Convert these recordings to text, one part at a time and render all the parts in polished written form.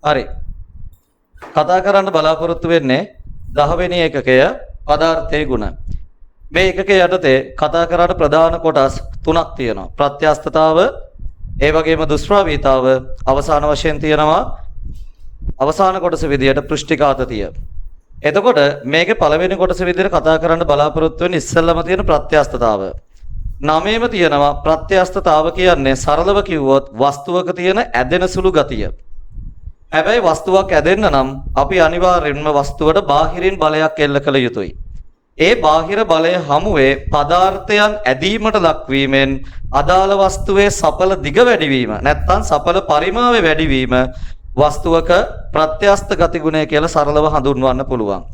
හරි. කතා කරන්න බලාපොරොත්තු වෙන්නේ 10 වෙනි ඒකකය පදාර්ථයේ ගුණ. මේ ඒකකයේ යටතේ කතා කරාට ප්‍රධාන කොටස් තුනක් තියෙනවා. ප්‍රත්‍යස්තතාව, ඒ වගේම දුෂ්ප්‍රාවීතාව, අවසාන වශයෙන් තියෙනවා අවසාන කොටස විදියට පෘෂ්ඨිකාතතිය. එතකොට මේකේ පළවෙනි කොටස විදියට කතා කරන්න බලාපොරොත්තු වෙන ඉස්සෙල්ලම තියෙන ප්‍රත්‍යස්තතාව. නවයේම තියෙනවා ප්‍රත්‍යස්තතාව කියන්නේ සරලව කිව්වොත් වස්තුවක තියෙන ඇදෙන සුළු ගතිය. හැබැයි වස්තුවක් ඇදෙන්න නම් අපි අනිවාර්යෙන්ම වස්තුවට බාහිරින් බලයක් එල්ල කළ යුතුයි. ඒ බාහිර බලය හමුවේ පදාර්ථයන් ඇදීමට ලක්වීමෙන් අදාළ වස්තුවේ සපල දිග වැඩිවීම නැත්නම් සපල පරිමාවේ වැඩිවීම වස්තුවක ප්‍රත්‍යස්ත ගතිගුණය කියලා සරලව හඳුන්වන්න පුළුවන්.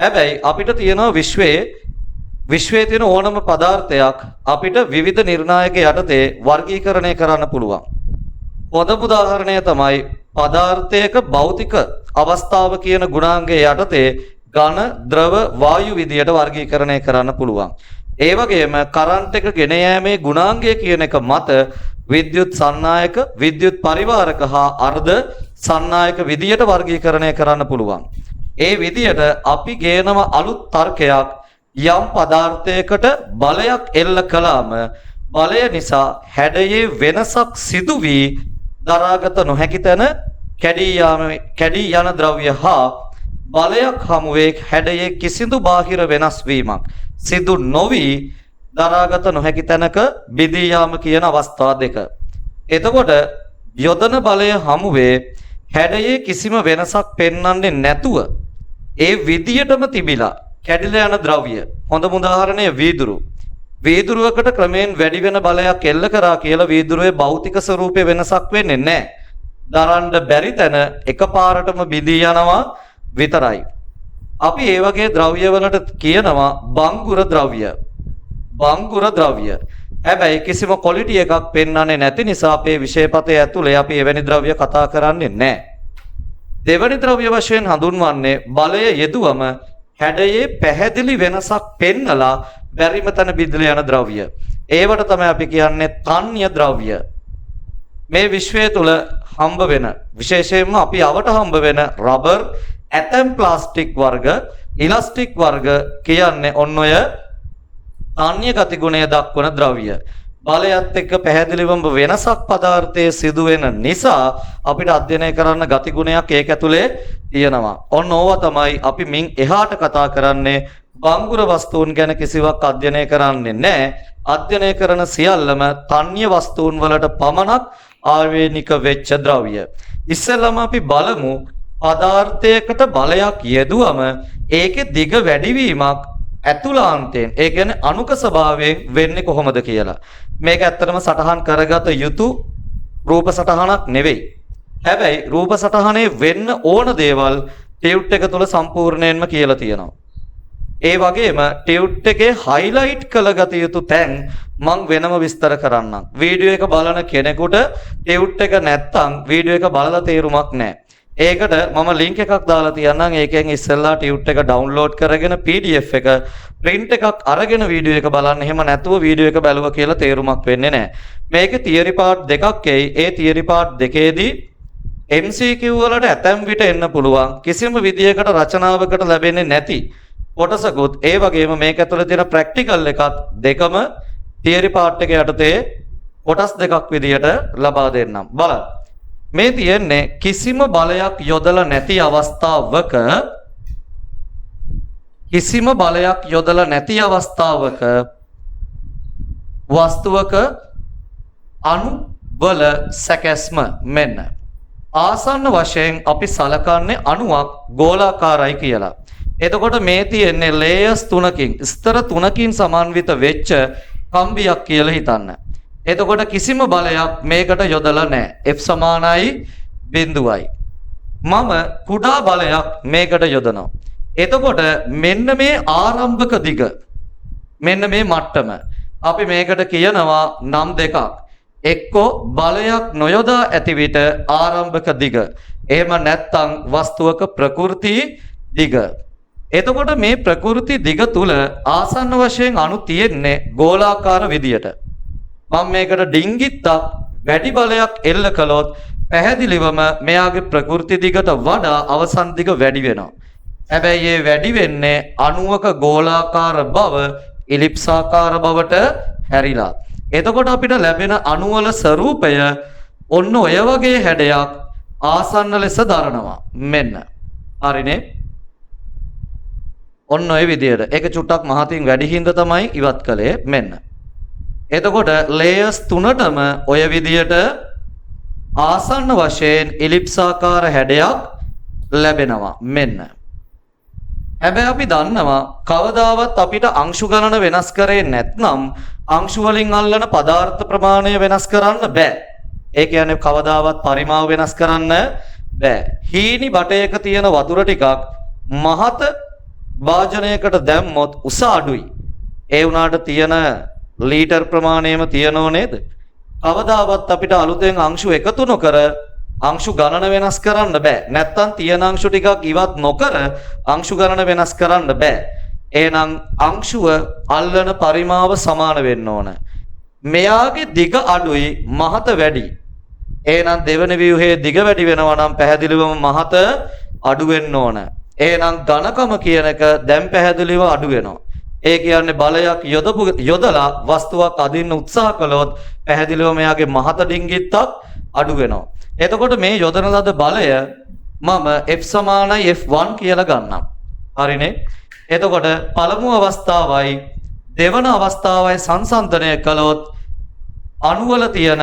හැබැයි අපිට තියෙනවා විශ්වයේ තියෙන ඕනම පදාර්ථයක් අපිට විවිධ නිර්ණායක යටතේ වර්ගීකරණය කරන්න පුළුවන්. හොඳම උදාහරණය තමයි පදාර්ථයක භෞතික අවස්ථාව කියන ගුණාංගයේ යටතේ ඝන, ද්‍රව, වායු විදියට වර්ගීකරණය කරන්න පුළුවන්. ඒ වගේම කරන්ට් එක ගෙන යාමේ ගුණාංගය කියන එක මත විද්‍යුත් සන්නායක, විද්‍යුත් පරිවාරක හා අර්ධ සන්නායක විදියට වර්ගීකරණය කරන්න පුළුවන්. ඒ විදියට අපි ගේනම අලුත් තර්කයක් යම් පදාර්ථයකට බලයක් එල්ල කළාම බලය නිසා හැඩයේ වෙනසක් සිදු වී දරාගත නොහැකි තැන කැඩී යන ද්‍රව්‍ය හා බලයක් හමුවේ හැඩයේ කිසිදු බාහිර වෙනස් වීමක් සිදු නොවි දරාගත නොහැකි තැනක බිදී යාම කියන අවස්ථා දෙක. එතකොට යොදන බලය හමුවේ හැඩයේ කිසිම වෙනසක් පෙන්වන්නේ නැතුව ඒ විදියටම තිබිලා කැඩිලා යන ද්‍රව්‍ය. හොඳම උදාහරණය වීදුරු. වීදුරුවකට ක්‍රමයෙන් වැඩි වෙන බලයක් එල්ල කරා කියලා වීදුරුවේ භෞතික ස්වරූපේ වෙනසක් වෙන්නේ නැහැ. දරන්න බැරි තැන එකපාරටම බිදී යනවා විතරයි. අපි ඒ වගේ ද්‍රව්‍ය වලට කියනවා බංගුර ද්‍රව්‍ය. බංගුර ද්‍රව්‍ය. හැබැයි කිසිම ක්වොලිටි එකක් පෙන්වන්නේ නැති නිසා අපේ විෂයපතේ ඇතුලේ අපි එවැනි ද්‍රව්‍ය කතා කරන්නේ නැහැ. දෙවැනි ද්‍රව්‍ය වශයෙන් හඳුන්වන්නේ බලය යෙදුවම හැඩයේ පැහැදිලි වෙනසක් පෙන්නලා බැරිම තැන බිඳලා යන ද්‍රව්‍ය. ඒවට තමයි අපි කියන්නේ තන්‍ය ද්‍රව්‍ය. මේ විශ්වය තුල හම්බ වෙන විශේෂයෙන්ම අපි අවට හම්බ වෙන රබර්, ඇතම් ප්ලාස්ටික් වර්ග, ඉලාස්ටික් වර්ග කියන්නේ ඔන්න ඔය තන්‍ය ගතිගුණය දක්වන ද්‍රව්‍ය. බලයත් එක්ක පැහැදිලිවම වෙනසක් පදාර්ථයේ සිදුවෙන නිසා අපිට අධ්‍යයනය කරන්න ගතිගුණයක් ඒක ඇතුලේ තියෙනවා. ඔන්න ඕවා තමයි අපි මින් එහාට කතා කරන්නේ. බංගුර වස්තුන් ගැන කිසිවක් අධ්‍යයනය කරන්නේ නැහැ. අධ්‍යයනය කරන සියල්ලම තන්‍ය වස්තුන් වලට පමණක් ආවේනික වෙච්ච ද්‍රව්‍ය. ඉස්සෙල්ලාම අපි බලමු පදාර්ථයකට බලයක් යෙදුවම ඒකේ දිග වැඩිවීමක් ඇතුළාන්තයෙන් ඒ කියන්නේ අණුක ස්වභාවයෙන් වෙන්නේ කොහොමද කියලා. මේක ඇත්තටම සටහන් කරගත යුතු රූප සටහනක් නෙවෙයි. හැබැයි රූප සටහනේ වෙන්න ඕන දේවල් ටියුට් එක තුල සම්පූර්ණයෙන්ම කියලා තියෙනවා. ඒ වගේම ටියුට් එකේ හයිලයිට් කළගත යුතු තැන් මම වෙනම විස්තර කරන්නම්. වීඩියෝ එක බලන කෙනෙකුට ටියුට් එක නැත්තම් වීඩියෝ එක බලලා තේරුමක් නැහැ. ඒකට මම ලින්ක් එකක් දාලා තියන්නම්. ඒකෙන් ඉස්සෙල්ලා ටියුට් එක ඩවුන්ලෝඩ් කරගෙන PDF එක print එකක් අරගෙන වීඩියෝ එක බලන්න. එහෙම නැතුව වීඩියෝ එක බැලුවා කියලා තේරුමක් වෙන්නේ නැහැ. මේකේ තියරි පාර්ට් දෙකක් එයි. ඒ තියරි පාර්ට් දෙකේදී MCQ වලට ඇතැම් විට එන්න පුළුවන්. කිසිම විදියකට රචනාවකට ලැබෙන්නේ නැති කොටසකුත් ඒ වගේම මේක ඇතුළේ තියෙන ප්‍රැක්ටිකල් එකත් දෙකම තියරි පාර්ට් එක යටතේ කොටස් දෙකක් විදියට ලබා දෙන්නම්. බලන්න. මේ තියෙන්නේ කිසිම බලයක් යොදලා නැති අවස්ථාවක වස්තුවක අණු වල සැකැස්ම මෙන්න. ආසන්න වශයෙන් අපි සලකන්නේ අණුවක් ගෝලාකාරයි කියලා. එතකොට මේ තියෙන්නේ ලේයර්ස් 3කින් ස්තර 3කින් සමන්විත වෙච්ච කම්බියක් කියලා හිතන්න. එතකොට කිසිම බලයක් මේකට යොදලා නැහැ. F සමානයි 0යි. මම කුඩා බලයක් මේකට යොදනවා. එතකොට මෙන්න මේ ආරම්භක දිග මෙන්න මේ මට්ටම අපි මේකට කියනවා නම් දෙකක්. එක්කෝ බලයක් නොයොදා ඇති විට ආරම්භක දිග. එහෙම නැත්නම් වස්තුවක ප්‍රකෘති දිග. එතකොට මේ ප්‍රකෘති දිග තුල ආසන්න වශයෙන් අණු තියෙන්නේ ගෝලාකාර විදියට. මම මේකට ඩිංගිත්තක් වැඩි බලයක් එල්ල කළොත් පැහැදිලිවම මෙයාගේ ප්‍රකෘති දිගට වඩා අවසන් දිග වැඩි වෙනවා. හැබැයි මේ වැඩි වෙන්නේ අණුවක ගෝලාකාර බව ඉලිප්සාකාර බවට හැරිලා. එතකොට අපිට ලැබෙන අණුවල ස්වરૂපය ඔන්න ඔය වගේ හැඩයක් ආසන්න ලෙස දරනවා. මෙන්න. හරිනේ? ඔන්න ඔය විදියට. ඒක චුට්ටක් මහතින් වැඩි හින්දා තමයි ඉවත් කළේ. මෙන්න. එතකොට ලේයර්ස් තුනටම ඔය විදියට ආසන්න වශයෙන් ඉලිප්සාකාර හැඩයක් ලැබෙනවා. මෙන්න. හැබැයි අපි දන්නවා කවදාවත් අපිට අංශු ගණන වෙනස් කරේ නැත්නම් අංශු වලින් අල්ලන පදාර්ථ ප්‍රමාණය වෙනස් කරන්න බෑ. ඒ කියන්නේ කවදාවත් පරිමාව වෙනස් කරන්න බෑ. හීනි බටයක තියෙන වතුර ටිකක් මහත වාජනයකට දැම්මොත් උස අඩුයි. ඒ වුණාට තියෙන ලීටර් ප්‍රමාණයම තියනෝ නේද? කවදාවත් අපිට අලුතෙන් අංශු එකතු නොකර අංශු ගණන වෙනස් කරන්න බෑ. නැත්තම් තියෙන අංශු ටිකක් ඉවත් නොකර අංශු ගණන වෙනස් කරන්න බෑ. එහෙනම් අංශුව අල්ලන පරිමාව සමාන වෙන්න ඕන. මෙයාගේ දිග අඩුයි මහත වැඩි. එහෙනම් දෙවෙනි ව්‍යුහයේ දිග වැඩි වෙනවා නම් පැහැදිලිවම මහත අඩු වෙන්න ඕන. එහෙනම් ඝනකම කියන එක දැන් පැහැදිලිව අඩු වෙනවා. ඒ කියන්නේ බලයක් යොදලා වස්තුවක් අදින්න උත්සාහ කළොත් පැහැදිලිවම එයාගේ මහත ඩිංගිත්තක් අඩු වෙනවා. එතකොට මේ යොදන ලද බලය මම F සමානයි F1 කියලා ගන්නම්. හරිනේ? එතකොට පළමු අවස්ථාවයි දෙවන අවස්ථාවයි සංසන්දනය කළොත් අණුවල තියෙන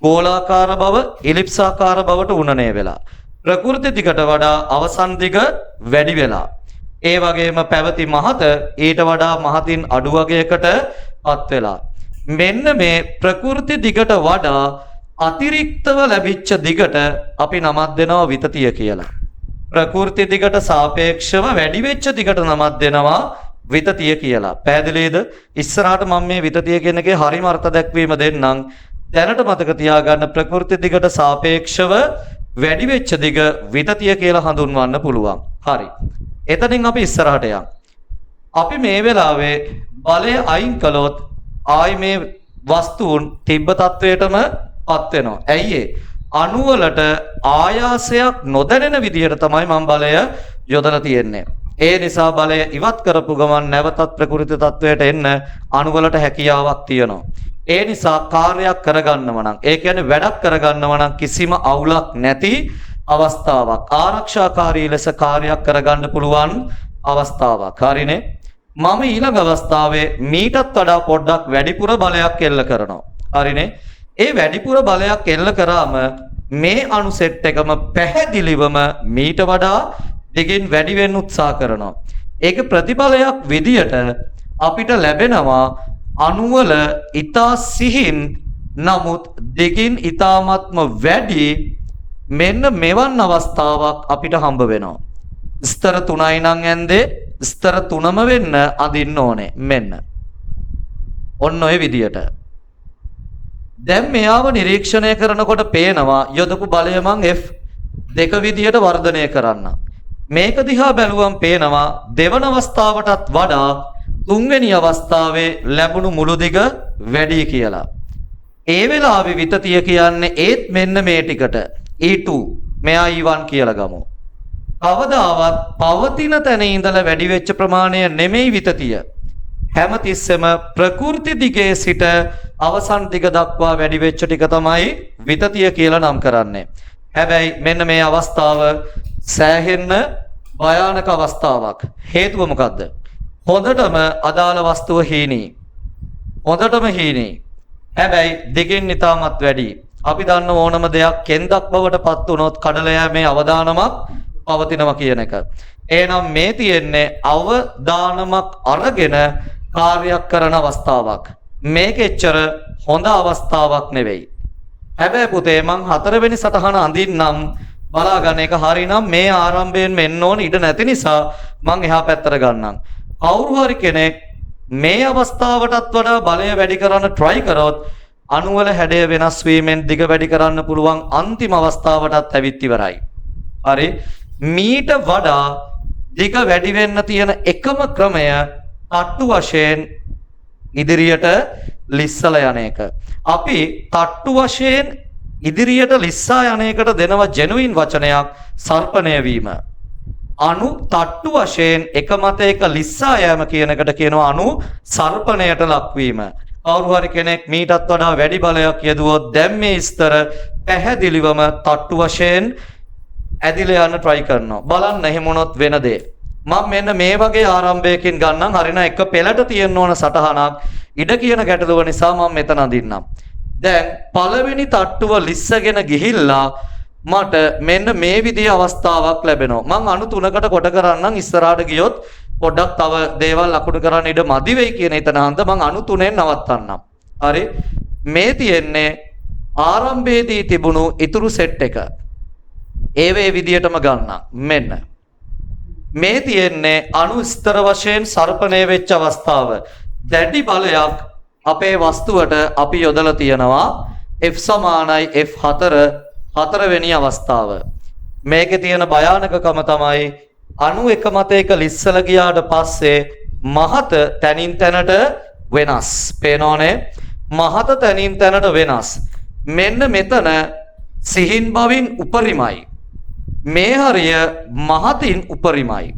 ගෝලාකාර බව ඉලිප්සාකාර බවට උණනය වෙලා ප්‍රකෘති දිගට වඩා අවසන් දිග වැඩි වෙලා ඒ වගේම පැවති මහත ඊට වඩා මහතින් අඩු වගයකට පත් වෙලා මෙන්න මේ ප්‍රකෘති දිගට වඩා අතිරික්තව ලැබිච්ච දිගට අපි නමක් දෙනවා විතතිය කියලා. ප්‍රකෘති දිගට සාපේක්ෂව වැඩි වෙච්ච දිගට නමක් දෙනවා විතතිය කියලා. පැහැදිලිද? ඉස්සරහට මම මේ විතතිය කියන එකේ හරිම අර්ථ දැක්වීම දෙන්නම්. දැනට මතක තියාගන්න ප්‍රකෘති දිගට සාපේක්ෂව වැඩි වෙච්ච දිග විතතිය කියලා හඳුන්වන්න පුළුවන්. හරි. එතනින් අපි ඉස්සරහට යමු. අපි මේ වෙලාවේ බලය අයින් කළොත් ආයි මේ වස්තුන් තිබ්බ තත්වයටම පත් වෙනවා. ඇයි ඒ? අණු වලට ආයාසයක් නොදැනෙන විදිහට තමයි මම බලය යොදලා තියෙන්නේ. ඒ නිසා බලය ඉවත් කරපු ගමන් නැවතත් ප්‍රකෘති තත්වයට එන්න අණු වලට හැකියාවක් තියෙනවා. ඒ නිසා කාර්යයක් කරගන්නව නම් ඒ කියන්නේ වැඩක් කරගන්නව නම් කිසිම අවුලක් නැති අවස්ථාවක් ආරක්ෂාකාරී ලෙස කාර්යයක් කරගන්න පුළුවන් අවස්ථාවක්. හරිනේ? මම ඊළඟ අවස්ථාවේ මීටත් වඩා පොඩ්ඩක් වැඩිපුර බලයක් එල්ල කරනවා. හරිනේ? ඒ වැඩිපුර බලයක් එල්ල කරාම මේ අණු සෙට් එකම පැහැදිලිවම මීට වඩා දිගින් වැඩි වෙන්න උත්සාහ කරනවා. ඒක ප්‍රතිඵලයක් විදියට අපිට ලැබෙනවා අණුවල ඊතා සිහින් නමුත් දිගින් ඊ타ත්ම වැඩි මෙන්න මෙවන් අවස්ථාවක් අපිට හම්බ වෙනවා. ස්තර 3යි නම් ඇන්දේ ස්තර 3ම වෙන්න අදින්න ඕනේ. මෙන්න ඔන්න ඔය විදියට. දැන් මෙයාව නිරීක්ෂණය කරනකොට පේනවා යොදපු බලය මං F2 විදියට වර්ධනය කරන්න. මේක දිහා බැලුවම පේනවා දෙවන අවස්ථාවටත් වඩා තුන්වෙනි අවස්ථාවේ ලැබුණු මුළු දිග වැඩි කියලා. ඒ වෙලාවේ විතතිය කියන්නේ ඒත් මෙන්න මේ ටිකට E2 මෙයා E1 කියලා ගමු. කවදාවත් පවතින තැන ඉඳලා වැඩි වෙච්ච ප්‍රමාණය නෙමෙයි විතතිය. හැමතිස්සෙම ප්‍රකෘති දිගේ සිට අවසන් දිග දක්වා වැඩි වෙච්ච ටික තමයි විතතිය කියලා නම් කරන්නේ. හැබැයි මෙන්න මේ අවස්ථාව සෑහෙන්න භයානක අවස්ථාවක්. හේතුව මොකද්ද? හොඳටම අදාළ වස්තුව හීනී. හොඳටම හීනී. හැබැයි දිගින් ඉතාමත් වැඩි. අපි දන්න ඕනම දෙයක් කෙන්දක් බවට පත් වුණොත් කඩල යෑමේ අවදානමක් පවතිනවා කියන එක. එහෙනම් මේ තියෙන්නේ අවදානමක් අරගෙන කාර්යයක් කරන අවස්ථාවක්. මේක එච්චර හොඳ අවස්ථාවක් නෙවෙයි. හැබැයි පුතේ මං 4 වෙනි සටහන අඳින්නම් බලා ගන්න එක හරිනම් මේ ආරම්භයෙන් මෙන්න ඕන ඉඩ නැති නිසා මං එහා පැත්තට ගන්නම්. කවුරු හරි කෙනෙක් මේ අවස්ථාවටත් වඩා බලය වැඩි කරන්න try කරොත් අණුවල හැඩය වෙනස් වීමෙන් දිග වැඩි කරන්න පුළුවන් අන්තිම අවස්ථාවටත් ඇවිත් ඉවරයි. හරි? මීට වඩා දිග වැඩි වෙන්න තියෙන එකම ක්‍රමය තට්ටු වශයෙන් ඉදිරියට ලිස්සලා යන එක. අපි තට්ටු වශයෙන් ඉදිරියට ලිස්සා යන එකට දෙනවා ජෙනුයින් වචනයක් සර්පණය වීම. අණු තට්ටු වශයෙන් එක මතයක ලිස්සා යෑම කියන එකට කියනවා අණු සර්පණයට ලක්වීම. කවුරු හරි කෙනෙක් මීටත් වඩා වැඩි බලයක් යෙදුවොත් දැන් මේ ස්තර පැහැදිලිවම තට්ටු වශයෙන් ඇදිලා යන්න try කරනවා. බලන්න එහෙම වුණොත් වෙන දේ. මම මෙන්න මේ වගේ ආරම්භයකින් ගන්නම්. හරින එක පෙළට තියෙන්න ඕන සටහනක්. ඉඩ කියන ගැටලුව නිසා මම මෙතන අඳින්නම්. දැන් පළවෙනි තට්ටුව ලිස්සගෙන ගිහිල්ලා මට මෙන්න මේ විදිහේ අවස්ථාවක් ලැබෙනවා. මම අණු තුනකට කොට කරන්නම් ඉස්සරහට ගියොත් පොඩ්ඩක් තව දේවල් අකුඩු කරන්න ඉඩ මදි වෙයි කියන හිතන හන්ද මම අණු තුනෙන් නවත්තන්නම්. හරි. මේ තියෙන්නේ ආරම්භයේදී තිබුණු ඉතුරු සෙට් එක. ඒ විදිහටම ගන්නම්. මෙන්න. මේ තියෙන්නේ අණු ස්තර වශයෙන් සර්පණය වෙච්ච අවස්ථාව. දැඩි බලයක් අපේ වස්තුවට අපි යොදලා තියෙනවා F සමානයි F4 හතරවෙනි අවස්ථාව. මේකේ තියෙන භයානකකම තමයි අණු එක මතයක ලිස්සල ගියාට පස්සේ මහත තනින් තැනට වෙනස්. පේනෝනේ? මහත තනින් තැනට වෙනස්. මෙන්න මෙතන සිහින් බවින් උපරිමයි. මේ හරිය මහතින් උපරිමයි.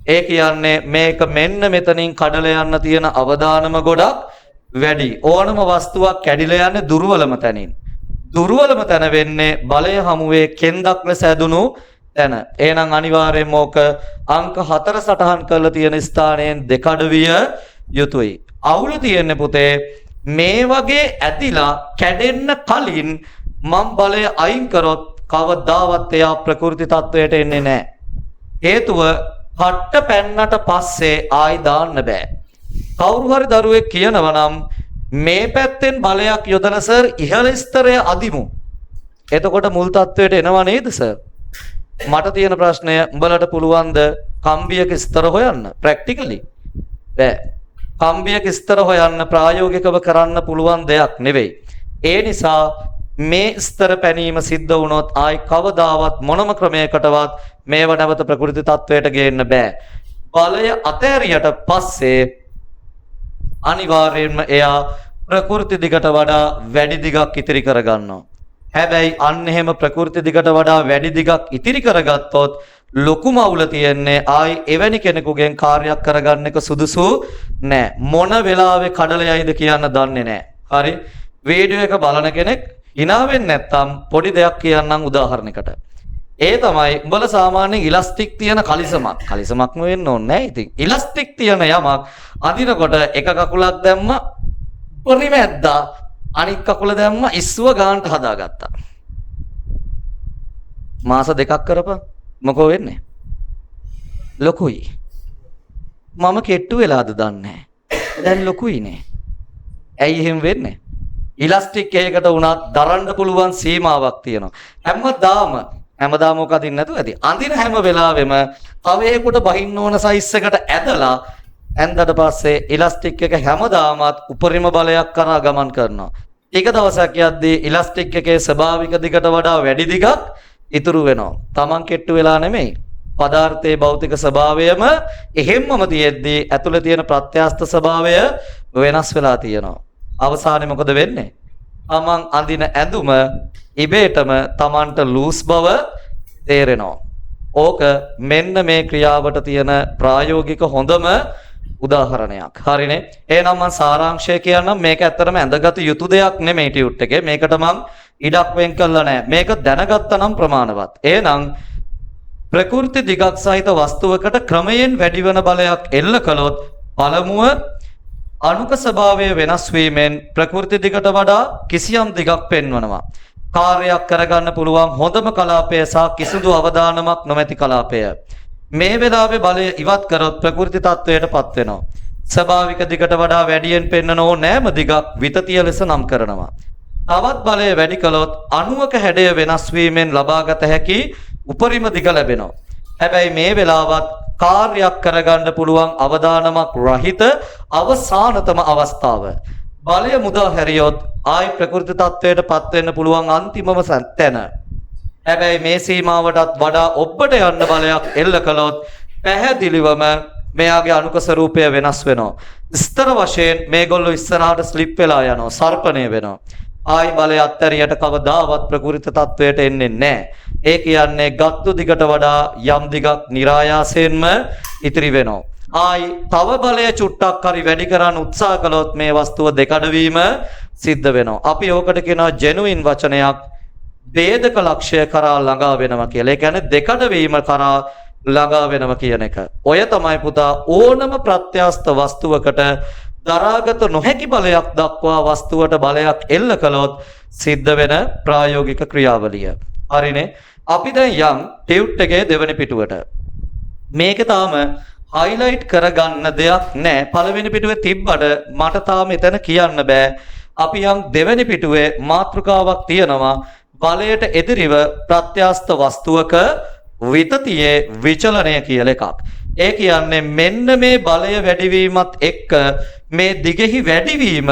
ඒ කියන්නේ මේක මෙන්න මෙතනින් කඩලා යන්න තියෙන අවදානම ගොඩක් වැඩි. ඕනම වස්තුවක් කැඩිලා යන්නේ දුර්වලම තැනින්. දුර්වලම තැන වෙන්නේ බලය හමුවේ කෙන්දක් ලෙස ඇදුණු තැන. එහෙනම් අනිවාර්යයෙන්ම ඕක අංක 4 සටහන් කරලා තියෙන ස්ථානයෙන් දෙකඩ විය යුතුයි. අවුල තියෙන්නේ පුතේ මේ වගේ ඇදිලා කැඩෙන්න කලින් මම බලය අයින් කරොත් කවදාවත් එයා ප්‍රකෘති තත්වයට එන්නේ නැහැ. හේතුව හට්ට පැන්නට පස්සේ ආයි දාන්න බෑ. කවුරු හරි දරුවෙක් කියනවා නම් මේ පැත්තෙන් බලයක් යොදලා සර් ඉහළ ස්තරය අදිමු. එතකොට මුල් තත්වයට එනවා නේද සර්? මට තියෙන ප්‍රශ්නය උඹලට පුළුවන්ද කම්බියක ස්තර හොයන්න ප්‍රැක්ටිකලි? බෑ. කම්බියක ස්තර හොයන්න ප්‍රායෝගිකව කරන්න පුළුවන් දෙයක් නෙවෙයි. ඒ නිසා මේ ස්තර පැනීම සිද්ධ වුණොත් ආයි කවදාවත් මොනම ක්‍රමයකටවත් මේව නැවත ප්‍රකෘති තත්වයට ගේන්න බෑ. බලය අතෑරියට පස්සේ අනිවාර්යයෙන්ම එයා ප්‍රකෘති දිගට වඩා වැඩි දිගක් ඉතිරි කරගන්නවා. හැබැයි අන්න එහෙම ප්‍රකෘති දිගට වඩා වැඩි දිගක් ඉතිරි කරගත්තොත් ලොකුම අවුල තියෙන්නේ ආයි එවැනි කෙනෙකුගෙන් කාර්යයක් කරගන්න එක සුදුසු නෑ. මොන වෙලාවෙ කඩලා යයිද කියන්න දන්නේ නෑ. හරි. වීඩියෝ එක බලන කෙනෙක් hina වෙන්නේ නැත්තම් පොඩි දෙයක් කියන්නම් උදාහරණයකට. ඒ තමයි උඹලා සාමාන්‍යයෙන් ඉලාස්ටික් තියෙන කලිසමක්ම වෙන්න ඕනේ නෑ. ඉතින් ඉලාස්ටික් තියෙන යමක් අදිනකොට එක කකුලක් දැම්ම පරිමැද්දා අනිත් කකුල දැම්ම ඉස්සුව ගන්නට හදාගත්තා. මාස දෙකක් කරපන් මොකෝ වෙන්නේ? ලොකුයි. මම කෙට්ටු වෙලාද දන්නේ. දැන් ලොකුයිනේ. ඇයි එහෙම වෙන්නේ? ඉලාස්ටික් එකකට උනත් දරන්න පුළුවන් සීමාවක් තියෙනවා. හැමදාම මොකද අදින්න නැතුව ඇති. අඳින හැම වෙලාවෙම තවයකට බහින්න ඕන සයිස් එකට ඇදලා ඇඳලා පස්සේ ඉලාස්ටික් එක හැමදාමත් උපරිම බලයක් කරා ගමන් කරනවා. ටික දවසක් යද්දී ඉලාස්ටික් එකේ ස්වභාවික දිගට වඩා වැඩි දිගක් ඉතුරු වෙනවා. Taman කෙට්ටු වෙලා නෙමෙයි. පදාර්ථයේ භෞතික ස්වභාවයම එහෙම්මම තියෙද්දී ඇතුළේ තියෙන ප්‍රත්‍යස්ත ස්වභාවය වෙනස් වෙලා තියෙනවා. අවසානයේ මොකද වෙන්නේ? Taman අඳින ඇඳුම ඉබේටම Tamanට ලූස් බව තේරෙනවා. ඕක මෙන්න මේ ක්‍රියාවට තියෙන ප්‍රායෝගික හොඳම උදාහරණයක්. හරිනේ. එහෙනම් මම සාරාංශය කියන්නම් මේක ඇත්තටම ඇඳගත යුතු දෙයක් නෙමෙයි ටියුට් එකේ. මේකට මම ඉඩක් වෙන් කළා නෑ. මේක දැනගත්තා නම් ප්‍රමාණවත්. එහෙනම් ප්‍රකෘති දිගක් සහිත වස්තුවකට ක්‍රමයෙන් වැඩි වෙන බලයක් එල්ල කළොත් පළමුව අණුක ස්වභාවය වෙනස් වීමෙන් ප්‍රකෘති දිගට වඩා කිසියම් දිගක් පෙන්වනවා. කාර්යයක් කරගන්න පුළුවන් හොඳම කලාපය සහ කිසිදු අවදානමක් නොමැති කලාපය. මේ වෙලාවේ බලය ඉවත් කරොත් ප්‍රකෘති තත්වයටපත් වෙනවා. ස්වභාවික දිගට වඩා වැඩියෙන් පෙන්වන ඕනෑම දිගක් විතතිය ලෙස නම් කරනවා. තවත් බලය වැඩි කළොත් අණුවක හැඩය වෙනස් වීමෙන් ලබාගත හැකි උපරිම දිග ලැබෙනවා. හැබැයි මේ වෙලාවත් කාර්යයක් කරගන්න පුළුවන් අවදානමක් රහිත අවසානතම අවස්ථාව. බලය මුදා හැරියොත් ආයි ප්‍රකෘති තත්වයටපත් වෙන්න පුළුවන් අන්තිමම තැන. හැබැයි මේ සීමාවටත් වඩා ඔබට යන්න බලයක් එල්ල කළොත් පැහැදිලිවම මෙයාගේ අණුක ස්වරූපය වෙනස් වෙනවා. ස්තර වශයෙන් මේගොල්ලෝ ඉස්සරහට ස්ලිප් වෙලා යනවා, සර්පණය වෙනවා. ආයි බලය අත්තරියට කවදාවත් ප්‍රකෘති තත්වයට එන්නේ නැහැ. ඒ කියන්නේ ගත්තු දිගට වඩා යම් දිගක් નિરાයාසයෙන්ම ඉතිරි වෙනවා. ආයි තව බලය චුට්ටක් හරි වැඩි කරන්න උත්සාහ කළොත් මේ වස්තුව දෙකඩ වීම සිද්ධ වෙනවා. අපි ඕකට කියනවා ජෙනුයින් වචනයක් ભેදක ලක්ෂය කරා ළඟා වෙනවා කියලා. ඒ කියන්නේ දෙකඩ වීම කරා ළඟා වෙනවා කියන එක. ඔය තමයි පුතා ඕනම ප්‍රත්‍යස්ත වස්තුවකට දරාගත නොහැකි බලයක් දක්වා වස්තුවට බලයක් එල්ල කළොත් සිද්ධ වෙන ප්‍රායෝගික ක්‍රියාවලිය. හරිනේ. අපි දැන් යම් ටියුට් එකේ දෙවෙනි පිටුවට. මේක තාම highlight කරගන්න දෙයක් නැහැ. පළවෙනි පිටුවේ තිබ්බට මට තාම එතන කියන්න බෑ. අපි යම් දෙවෙනි පිටුවේ මාතෘකාවක් තියෙනවා බලයට එදිරිව ප්‍රත්‍යස්ත වස්තුවක විතතියේ විචලනය කියලා එකක්. ඒ කියන්නේ මෙන්න මේ බලය වැඩිවීමත් එක්ක මේ දිගෙහි වැඩිවීම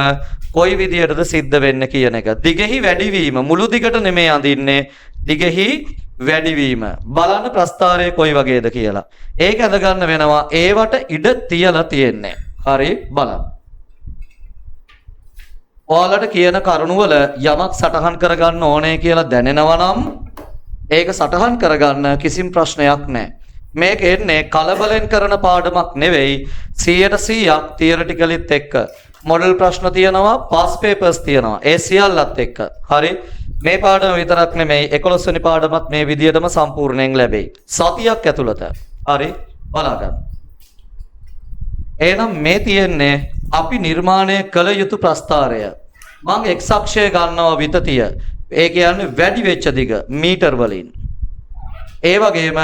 කොයි විදියටද සිද්ධ වෙන්නේ කියන එක. දිගෙහි වැඩිවීම මුළු දිගට නෙමෙයි අඳින්නේ. දිගෙහි වැඩිවීම බලන්න ප්‍රස්ථාරය කොයි වගේද කියලා. ඒක අඳ ගන්න වෙනවා. ඒවට ඉඩ තියලා තියෙන්නේ. හරි බලන්න. ඔයාලට කියන කරුණු වල යමක් සටහන් කරගන්න ඕනේ කියලා දැනෙනවා නම් ඒක සටහන් කරගන්න කිසිම ප්‍රශ්නයක් නැහැ. මේක එන්නේ කලබලෙන් කරන පාඩමක් නෙවෙයි 100% තියරිටිකලිත් එක්ක. මොඩල් ප්‍රශ්න තියෙනවා, පාස් පේපර්ස් තියෙනවා. ඒ සියල්ලත් එක්ක. හරි. මේ පාඩම විතරක් නෙමෙයි 11 වෙනි පාඩමත් මේ විදියටම සම්පූර්ණයෙන් ලැබෙයි. සතියක් ඇතුළත. හරි. බලාගන්න. එහෙනම් මේ තියෙන්නේ අපි නිර්මාණය කළ යුතු ප්‍රස්ථාරය. මම x අක්ෂය ගන්නවා විතතිය. ඒ කියන්නේ වැඩි වෙච්ච දිග මීටර් වලින්. ඒ වගේම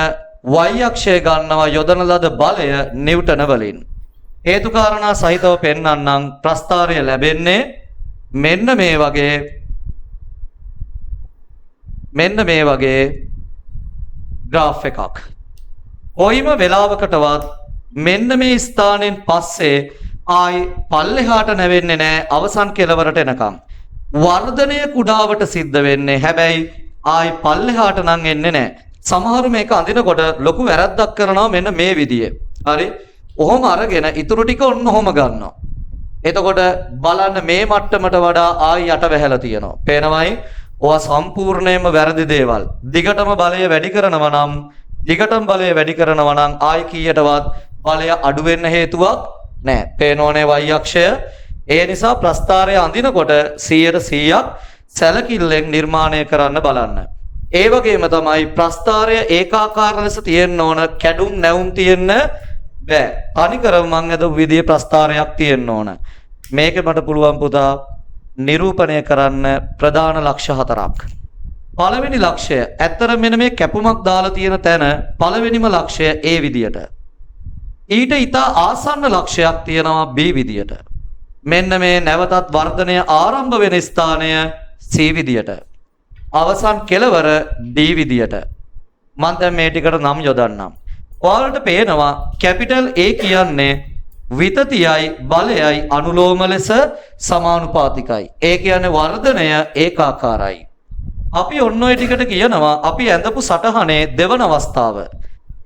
y අක්ෂය ගන්නවා යොදන ලද බලය නිව්ටන වලින්. හේතු කාරණා සහිතව පෙන්වන්නම් ප්‍රස්ථාරය ලැබෙන්නේ මෙන්න මේ වගේ graph එකක්. කොයිම වෙලාවකටවත් මෙන්න මේ ස්ථානෙන් පස්සේ ආයි පල්ලෙහාට නැවෙන්නේ නැහැ අවසන් කෙලවරට එනකම්. වර්ධනය කුඩාවට සිද්ධ වෙන්නේ. හැබැයි ආයි පල්ලෙහාට නම් එන්නේ නැහැ. සමහරු මේක අඳිනකොට ලොකු වැරද්දක් කරනවා මෙන්න මේ විදිහේ. හරි. ඔහොම අරගෙන ඊටු ටික ඔන්න ඔහොම ගන්නවා. එතකොට බලන්න මේ මට්ටමට වඩා ආයි යට වැහැලා තියෙනවා. පේනවයි? ඔවා සම්පූර්ණයෙන්ම වැරදි දේවල්. දිගටම බලය වැඩි කරනවා නම් ආයි කීයටවත් බලය අඩු වෙන්න හේතුවක් නැහැ. පේනෝනේ y අක්ෂය. ඒ නිසා ප්‍රස්ථාරය අඳිනකොට 100% සැලකිල්ලෙන් නිර්මාණය කරන්න බලන්න. ඒ වගේම තමයි ප්‍රස්ථාරය ඒකාකාර ලෙස තියෙන්න ඕන. කැඩුම් නැවුම් තියෙන්න බෑ. තනිකරම මං අද විදිහේ ප්‍රස්ථාරයක් තියෙන්න ඕන. මේක මට පුළුවන් පුතා නිරූපණය කරන්න ප්‍රධාන ලක්ෂ 4ක්. පළවෙනි ලක්ෂය ඇත්තට මෙන්න මේ කැපුමක් දාලා තියෙන තැන පළවෙනිම ලක්ෂය A විදියට. ඊට ඉතා ආසන්න ලක්ෂයක් තියෙනවා B විදියට. මෙන්න මේ නැවතත් වර්ධනය ආරම්භ වෙන ස්ථානය C විදියට. අවසන් කෙලවර D විදියට. මම දැන් මේ ටිකට නම් යොදන්නම්. ඔයාලට පේනවා කැපිටල් A කියන්නේ විතතියයි බලයයි අනුලෝම ලෙස සමානුපාතිකයි. ඒ කියන්නේ වර්ධනය ඒකාකාරයි. අපි ඔන්න ඔය ටිකට කියනවා අපි ඇඳපු සටහනේ දෙවන අවස්ථාව.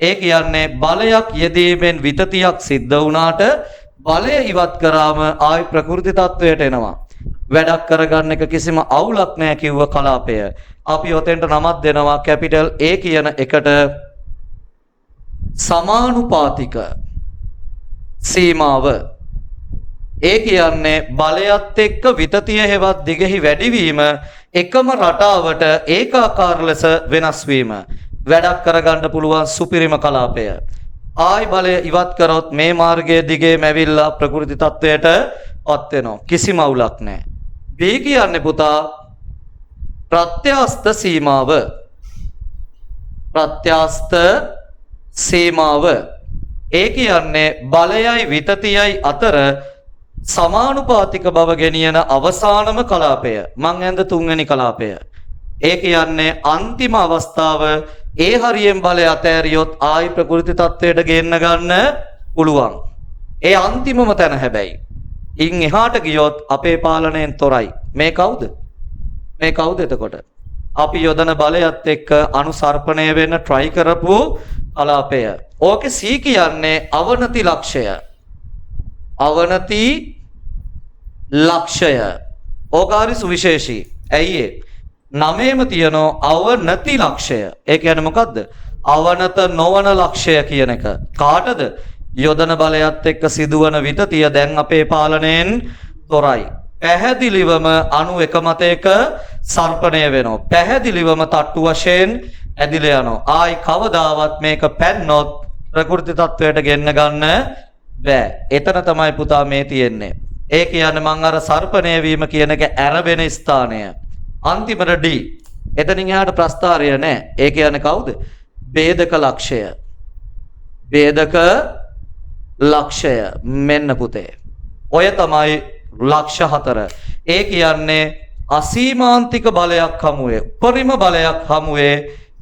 ඒ කියන්නේ බලයක් යෙදීමෙන් විතතියක් සිද්ධ වුණාට බලය ඉවත් කරාම ආයි ප්‍රකෘති තත්වයට එනවා. වැඩක් කරගන්න එක කිසිම අවුලක් නැහැ කිව්ව කලාපය. අපි ඔතෙන්ට නමක් දෙනවා කැපිටල් A කියන එකට සමානුපාතික සීමාව. ඒ කියන්නේ බලයත් එක්ක විතතිය හෙවත් දිගෙහි වැඩිවීම එකම රටාවට ඒකාකාර ලෙස වෙනස් වීම. වැඩක් කරගන්න පුළුවන් සුපිරිම කලාපය. ආයි බලය ඉවත් කරොත් මේ මාර්ගයේ දිගේම ඇවිල්ලා ප්‍රකෘති තත්වයට පත් වෙනවා. කිසිම අවුලක් නැහැ. B කියන්නේ පුතා ප්‍රත්‍යස්ත සීමාව. ප්‍රත්‍යස්ත සීමාව. ඒ කියන්නේ බලයයි විතතියයි අතර සමානුපාතික බව ගෙනියන අවසානම කලාපය. මං ඇඳ තුන්වෙනි කලාපය. ඒ කියන්නේ අන්තිම අවස්ථාව ඒ හරියෙන් බලය අතෑරියොත් ආයි ප්‍රකෘති තත්වයට ගෙන්න ගන්න පුළුවන්. ඒ අන්තිමම තැන හැබැයි. ඉන් එහාට ගියොත් අපේ පාලනයෙන් තොරයි. මේ කවුද? මේ කවුද එතකොට? අපි යොදන බලයත් එක්ක අනුසර්පණය වෙන්න try කරපු කලාපය. ඕකේ C කියන්නේ අවනති ලක්ෂය. අවනති ලක්ෂය. ඕකාරි සුවිශේෂී. ඇයි ඒ? 9ෙම තියෙනවා අවනති ලක්ෂය. ඒ කියන්නේ මොකද්ද? අවනත නොවන ලක්ෂය කියන එක. කාටද? යොදන බලයත් එක්ක සිදුවන විතතිය දැන් අපේ පාලනයෙන් තොරයි. පැහැදිලිවම අණු එක මතයක සර්පණය වෙනවා. පැහැදිලිවම තට්ටු වශයෙන් ඇදිලා යනවා. ආයි කවදාවත් මේක පැන්නොත් ප්‍රකෘති තත්වයට ගෙන්න ගන්න බෑ. එතන තමයි පුතා මේ තියෙන්නේ. ඒ කියන්නේ මං අර සර්පණය වීම කියන එක ඇරබෙන ස්ථානය. අන්තිමට D. එතනින් එහාට ප්‍රස්ථාරය නැහැ. ඒ කියන්නේ කවුද? ભેදක ලක්ෂය. ભેදක ලක්ෂය මෙන්න පුතේ. ඔය තමයි ලක්ෂ 4. ඒ කියන්නේ අසීමාන්තික බලයක් හමුවේ, උපරිම බලයක් හමුවේ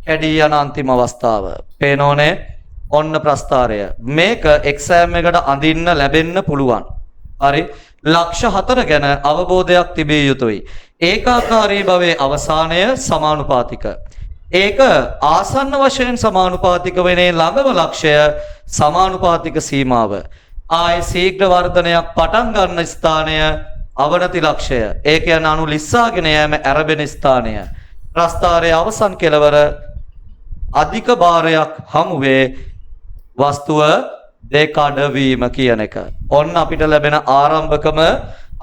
කැඩී යන අන්තිම අවස්ථාව. පේනෝනේ? ඔන්න ප්‍රස්ථාරය. මේක එක්සෑම් එකට අඳින්න ලැබෙන්න පුළුවන්. හරි. ලක්ෂ 4 ගැන අවබෝධයක් තිබිය යුතුයි. ඒකාකාරී භවයේ අවසානය සමානුපාතික. ඒක ආසන්න වශයෙන් සමානුපාතික වෙන්නේ ළඟම ලක්ෂය සමානුපාතික සීමාව. ආයේ ශීඝ්‍ර වර්ධනයක් පටන් ගන්න ස්ථානය අවනති ලක්ෂය. ඒ කියන්නේ අණු ලිස්සාගෙන යෑම ඇරබෙන ස්ථානය. ප්‍රස්ථාරයේ අවසන් කෙලවර අධික භාරයක් හමුවේ වස්තුව දෙකඩවීම කියන එක. ඔන්න අපිට ලැබෙන ආරම්භකම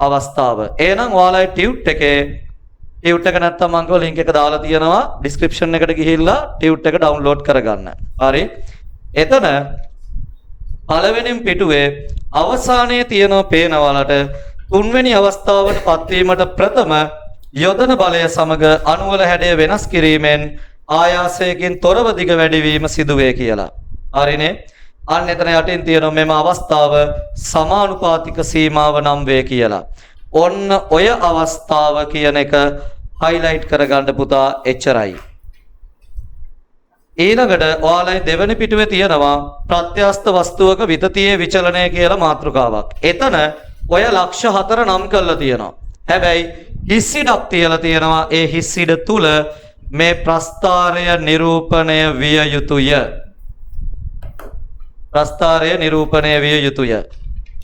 අවස්ථාව. එහෙනම් ඔයාලයි ටියුට් එක නැත්තම් මම ලින්ක් එක දාලා තියෙනවා ඩිස්ක්‍රිප්ෂන් එකට ගිහිල්ලා ටියුට් එක ඩවුන්ලෝඩ් කරගන්න. හරි. එතන පළවෙනිම පිටුවේ අවසානයේ තියෙන පේනවලට තුන්වෙනි අවස්ථාවට පත්වීමට ප්‍රථම යොදන බලය සමග අණුවල හැඩය වෙනස් කිරීමෙන් ආයාසයෙන් තොරව දිග වැඩිවීම සිදුවේ කියලා. හරිනේ? අන්න එතන යටින් තියෙනවා මෙම අවස්ථාව සමානුපාතික සීමාව නම් වේ කියලා. ඔන්න ඔය අවස්ථාව කියන එක highlight කරගන්න පුතා එච්චරයි. ඊළඟට ඔයාලයි දෙවෙනි පිටුවේ තියෙනවා ප්‍රත්‍යස්ත වස්තුවක විතතියේ විචලනය කියලා මාතෘකාවක්. එතන ඔය ලක්ෂ 4 නම් කරලා තියෙනවා. හැබැයි හිස්සිඩක් තියලා තියෙනවා. ඒ හිස්සිඩ තුල මේ ප්‍රස්ථාරය නිරූපණය විය යුතුය. ප්‍රස්ථාරය නිරූපණය විය යුතුය.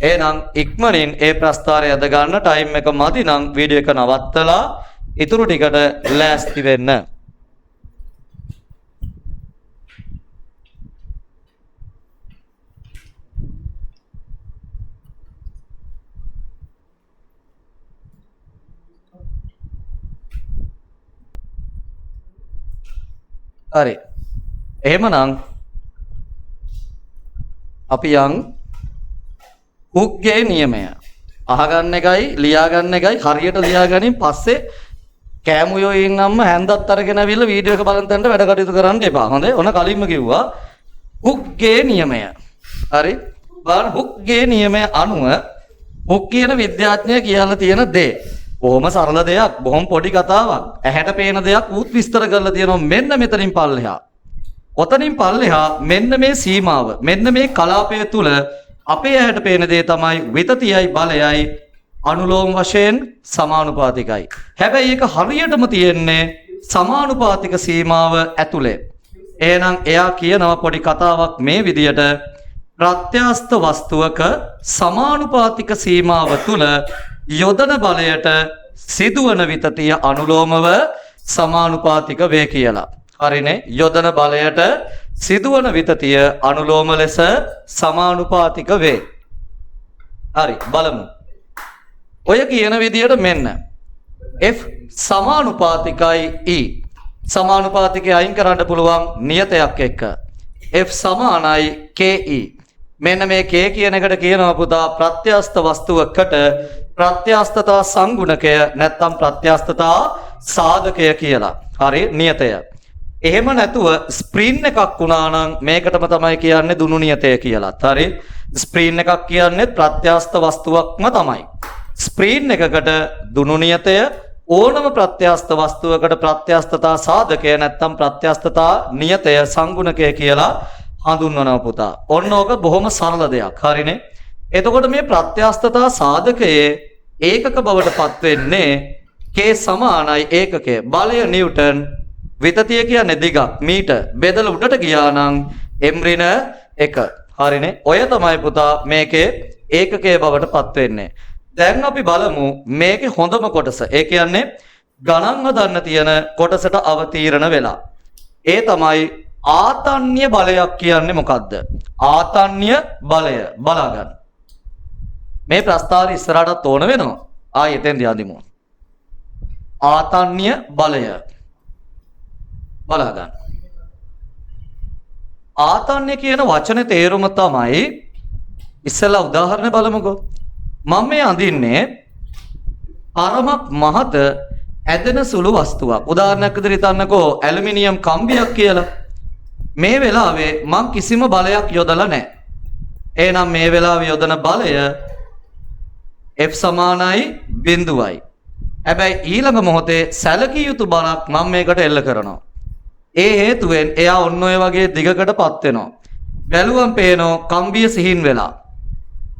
එහෙනම් ඉක්මනින් ඒ ප්‍රස්ථාරය අද ගන්න ටයිම් එක මදි නම් වීඩියෝ එක නවත්තලා ඉතුරු ටිකට ලෑස්ති වෙන්න. හරි. එහෙමනම් අපි යන් හුක්ගේ නියමය අහගන්න එකයි ලියාගන්න එකයි හරියට ලියාගනින් පස්සේ කෑමුයෝ ඉන්නම්ම හැන්දත් අරගෙන අවිල්ල වීඩියෝ එක බලන් තැනට වැඩ කටයුතු කරන්න එපා. හොඳයි. ඔන්න කලින්ම කිව්වා හුක්ගේ නියමය. හරි. බලන්න හුක්ගේ නියමය අනුව හුක් කියන විද්‍යාඥයා කියලා තියෙන දේ. බොහොම සරල දෙයක්, බොහොම පොඩි කතාවක්. ඇහැට පේන දෙයක් උත් විස්තර කරලා තියෙනවා මෙන්න මෙතනින් පල්ලෙහා. ඔතනින් පල්ලෙහා මෙන්න මේ සීමාව, මෙන්න මේ කලාපය තුල අපේ ඇහැට පේන දේ තමයි විතතියයි බලයයි අනුලෝම වශයෙන් සමානුපාතිකයි. හැබැයි ඒක හරියටම තියෙන්නේ සමානුපාතික සීමාව ඇතුලේ. එහෙනම් එයා කියනවා පොඩි කතාවක් මේ විදියට ප්‍රත්‍යස්ත වස්තුවක සමානුපාතික සීමාව තුල යොදන බලයට සිදුවන විතතිය අනුලෝමව සමානුපාතික වේ කියලා. හරිනේ? යොදන බලයට සිදුවන විතතිය අනුලෝම ලෙස සමානුපාතික වේ. හරි බලමු. ඔය කියන විදියට මෙන්න F සමානුපාතිකයි E. සමානුපාතිකය අයින් කරන්න පුළුවන් නියතයක් එක්ක. F සමානයි KE. මෙන්න මේ K කියන එකට කියනවා පුතා ප්‍රත්‍යස්ත වස්තුවකට ප්‍රත්‍යස්තතා සංගුණකය නැත්නම් ප්‍රත්‍යස්තතා සාධකය කියලා. හරි නියතය. එහෙම නැතුව ස්ප්‍රීන් එකක් වුණා නම් මේකටම තමයි කියන්නේ දුනු නියතය කියලා. හරි. ස්ප්‍රීන් එකක් කියන්නේ ප්‍රත්‍යස්ත වස්තුවක්ම තමයි. ස්ප්‍රීන් එකකට දුනු නියතය ඕනම ප්‍රත්‍යස්ත වස්තුවකට ප්‍රත්‍යස්තතා සාධකය නැත්නම් ප්‍රත්‍යස්තතා නියතය සංගුණකය කියලා හඳුන්වනවා පුතා. ඔන්න ඕක බොහොම සරල දෙයක්. හරිනේ? එතකොට මේ ප්‍රත්‍යස්තතා සාධකයේ ඒකක බවට පත් වෙන්නේ K සමානයි ඒකකය. බලය නිව්ටන්, විතතිය කියන්නේ දිගක් මීටර්. බෙදලා උඩට ගියා නම් m ඍණ 1. හරිනේ? ඔය තමයි පුතා මේකේ ඒකකයේ බවට පත් වෙන්නේ. දැන් අපි බලමු මේකේ හොඳම කොටස. ඒ කියන්නේ ගණන් හදන්න තියෙන කොටසට අවතීර්ණ වෙලා. ඒ තමයි ආතන්‍ය බලයක් කියන්නේ මොකද්ද? ආතන්‍ය බලය බලා ගන්න. මේ ප්‍රස්තාවය ඉස්සරහටත් ඕන වෙනවා. එතෙන් දිහාදිමු. ආතන්‍ය බලය බලා ගන්න. ආතන්‍ය කියන වචනේ තේරුම තමයි ඉස්සෙල්ලා උදාහරණ බලමුකෝ. මම මේ අඳින්නේ අරමක් මහත ඇදෙන සුළු වස්තුවක්. උදාහරණයක් විදිහට හිතන්නකෝ ඇලුමිනියම් කම්බියක් කියලා. මේ වෙලාවේ මං කිසිම බලයක් යොදලා නැහැ. එහෙනම් මේ වෙලාවේ යොදන බලය F සමානයි 0යි. හැබැයි ඊළඟ මොහොතේ සැලකිය යුතු බලක් මම මේකට එල්ල කරනවා. ඒ හේතුවෙන් එයා ඔන්න ඔය වගේ දිගකටපත් වෙනවා. බැලුවම් පේනෝ කම්බිය සිහින් වෙලා.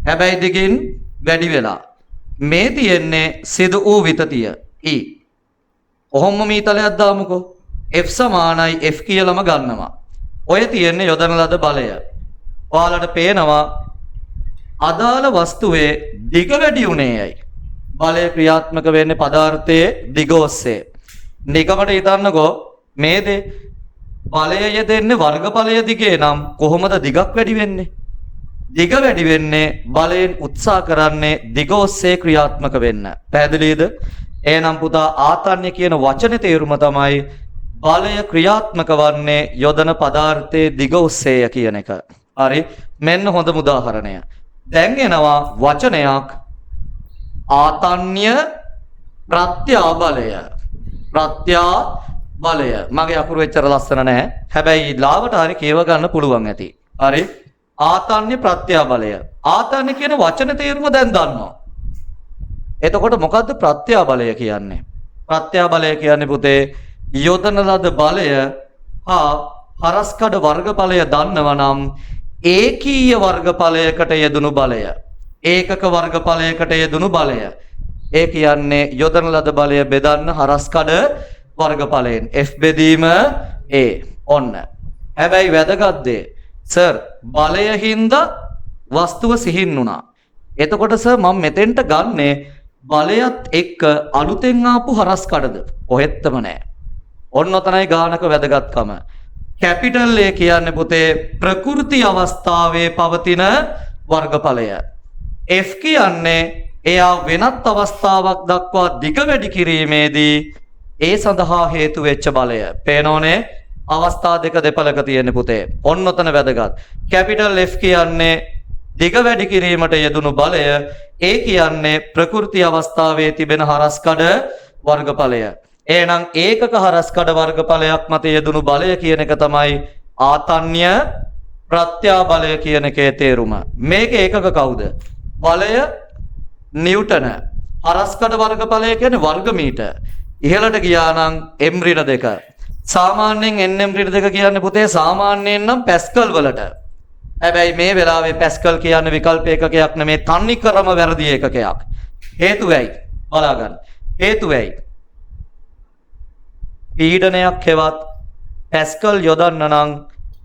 හැබැයි දිගින් වැඩි වෙලා. මේ තියෙන්නේ සිදු වූ විතතිය E. ඔහොම මීතලයක් දාමුකෝ. F සමානයි F කියලාම ගන්නවා. ඔය තියෙන්නේ යොදන ලද බලය. ඔයාලට පේනවා අදාළ වස්තුවේ දිග වැඩි උනේයයි. බලය ක්‍රියාත්මක වෙන්නේ පදාර්ථයේ දිග ඔස්සේ. නිකමට හිතන්නකෝ මේ දේ බලය යෙදෙන්නේ වර්ගඵලය දිගේ නම් කොහොමද දිගක් වැඩි වෙන්නේ? දිග වැඩි වෙන්නේ බලයෙන් උත්සාහ කරන්නේ දිග ඔස්සේ ක්‍රියාත්මක වෙන්න. පැහැදිලිද? එහෙනම් පුතා ආතන්‍ය කියන වචනේ තේරුම තමයි බලය ක්‍රියාත්මක වන්නේ යොදන පදාර්ථයේ දිග ඔස්සේය කියන එක. හරි. මෙන්න හොඳම උදාහරණය. දැන් එනවා වචනයක් ආතන්‍ය ප්‍රත්‍යාබලය. ප්‍රත්‍යාබලය. මගේ අකුරු එච්චර ලස්සන නැහැ. හැබැයි ලාවට හරි කියව ගන්න පුළුවන් ඇති. හරි. ආතන්‍ය ප්‍රත්‍යාබලය. ආතන්‍ය කියන වචන තේරුම දැන් දන්නවා. එතකොට මොකද්ද ප්‍රත්‍යාබලය කියන්නේ? ප්‍රත්‍යාබලය කියන්නේ පුතේ යොදන ලද බලය හා හරස්කඩ වර්ගඵලය දන්නවා නම් ඒකීය වර්ගඵලයකට යෙදුණු බලය. ඒකක වර්ගඵලයකට යෙදුණු බලය. ඒ කියන්නේ යොදන ලද බලය බෙදන්න හරස්කඩ වර්ගඵලයෙන් F බෙදීම A. ඔන්න. හැබැයි වැදගත් දේ සර් බලය හින්දා වස්තුව සිහින් වුණා. එතකොට සර් මම මෙතෙන්ට ගන්නේ බලයත් එක්ක අලුතෙන් ආපු හරස්කඩද? කොහෙත්ම නැහැ. ඔන්න ඔතනයි ගානක වැදගත්කම. කැපිටල් A කියන්නේ පුතේ ප්‍රකෘති අවස්ථාවේ පවතින වර්ගඵලය. F කියන්නේ එයා වෙනත් අවස්ථාවක් දක්වා දිග වැඩි කිරීමේදී ඒ සඳහා හේතු වෙච්ච බලය. පේනෝනේ? අවස්ථා දෙක දෙපළක තියෙන පුතේ. ඔන්න ඔතන වැදගත්. කැපිටල් F කියන්නේ දිග වැඩි කිරීමට යෙදුණු බලය. ඒ කියන්නේ ප්‍රකෘති අවස්ථාවේ තිබෙන හරස්කඩ වර්ගඵලය. එහෙනම් ඒකක හරස්කඩ වර්ගඵලයක් මත යෙදුණු බලය කියන එක තමයි ආතන්‍ය ප්‍රත්‍යාබලය කියන එකේ තේරුම. මේක ඒකක කවුද? බලය නිව්ටන. හරස්කඩ වර්ගඵලය කියන්නේ වර්ග මීටර්. ඉහළට ගියා නම් m ඍණ 2. සාමාන්‍යයෙන් nm ඍණ 2 කියන්නේ පුතේ සාමාන්‍යයෙන් නම් පැස්කල් වලට. හැබැයි මේ වෙලාවේ පැස්කල් කියන්නේ විකල්ප ඒකකයක් නෙමේ තන්නේ ක්‍රම වැරදි ඒකකයක්. හේතුව ඇයි? බලා ගන්න. හේතුව ඇයි? පීඩනයක් හෙවත් පැස්කල් යොදන්න නම්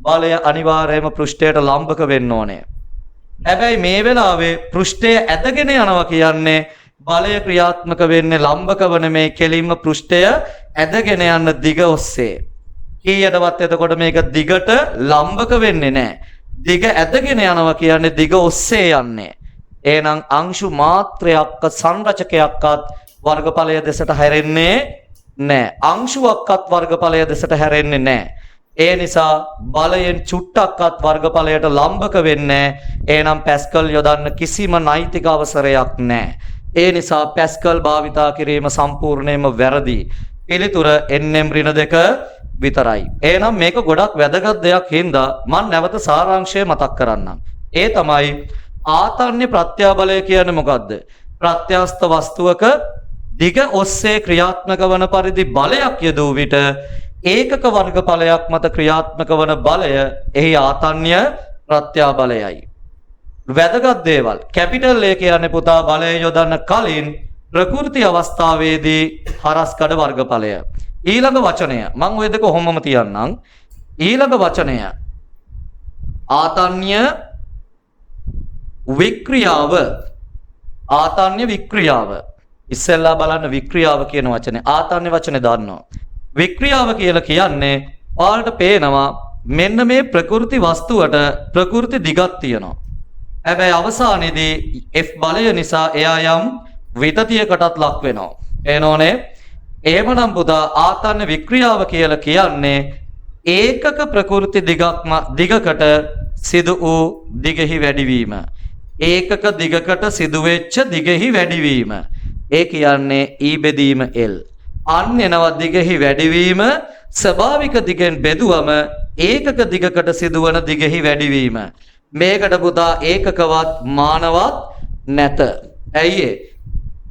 බලය අනිවාර්යයෙන්ම පෘෂ්ඨයට ලම්බක වෙන්න ඕනේ. හැබැයි මේ වෙලාවේ පෘෂ්ඨය ඇදගෙන යනවා කියන්නේ බලය ක්‍රියාත්මක වෙන්නේ ලම්බක වන මේ කෙලින්ම පෘෂ්ඨය ඇදගෙන යන දිග ඔස්සේ. කීයටවත් එතකොට මේක දිගට ලම්බක වෙන්නේ නැහැ. දිග ඇදගෙන යනවා කියන්නේ දිග ඔස්සේ යන්නේ. එහෙනම් අංශු මාත්‍රයක්ක සංරචකයක්වත් වර්ගඵලය දෙසට හැරෙන්නේ නැහැ. අංශුවක්වත් වර්ගඵලය දෙසට හැරෙන්නේ නැහැ. ඒ නිසා බලයෙන් චුට්ටක්වත් වර්ගඵලයට ලම්බක වෙන්නේ නැහැ. එහෙනම් පැස්කල් යොදන්න කිසිම නෛතික අවසරයක් නැහැ. ඒ නිසා පැස්කල් භාවිතා කිරීම සම්පූර්ණයෙන්ම වැරදි. පිළිතුර nm ඍණ 2 විතරයි. එහෙනම් මේක ගොඩක් වැදගත් දෙයක් හින්දා මම නැවත සාරාංශය මතක් කරන්නම්. ඒ තමයි ආතන්‍ය ප්‍රත්‍යාබලය කියන්නේ මොකද්ද? ප්‍රත්‍යස්ත වස්තුවක දිග ඔස්සේ ක්‍රියාත්මක වන පරිදි බලයක් යෙදූ විට ඒකක වර්ගඵලයක් මත ක්‍රියාත්මක වන බලය එහි ආතන්‍ය ප්‍රත්‍යාබලයයි. වැදගත් දේවල්. කැපිටල් A කියන්නේ පුතා බලය යොදන්න කලින් ප්‍රකෘති අවස්ථාවේදී හරස්කඩ වර්ගඵලය. ඊළඟ වචනය මම ඔය දෙක කොහොමම තියන්නම්. ඊළඟ වචනය ආතන්‍ය වික්‍රියාව. ආතන්‍ය වික්‍රියාව. ඉස්සෙල්ලා බලන්න වික්‍රියාව කියන වචනේ. ආතන්‍ය වචනේ දාන්නවා. වික්‍රියාව කියලා කියන්නේ ඔයාලට පේනවා මෙන්න මේ ප්‍රകൃති වස්තුවට ප්‍රകൃති දිගක් තියෙනවා. හැබැයි අවසානයේදී F බලය නිසා එයා යම් විතතියකටත් ලක් වෙනවා. එනෝනේ එහෙමනම් පුතා ආතන්‍ය වික්‍රියාව කියලා කියන්නේ ඒකක ප්‍රകൃති දිගකට සිදු වූ දිගෙහි වැඩිවීම. ඒකක දිගකට සිදු වෙච්ච දිගෙහි වැඩිවීම. ඒ කියන්නේ E බෙදීම L. අන්න එනවා දිගෙහි වැඩිවීම ස්වභාවික දිගෙන් බෙදුවම ඒකක දිගකට සිදුවන දිගෙහි වැඩිවීම. මේකට පුතා ඒකකවත් මානවත් නැත. ඇයි ඒ?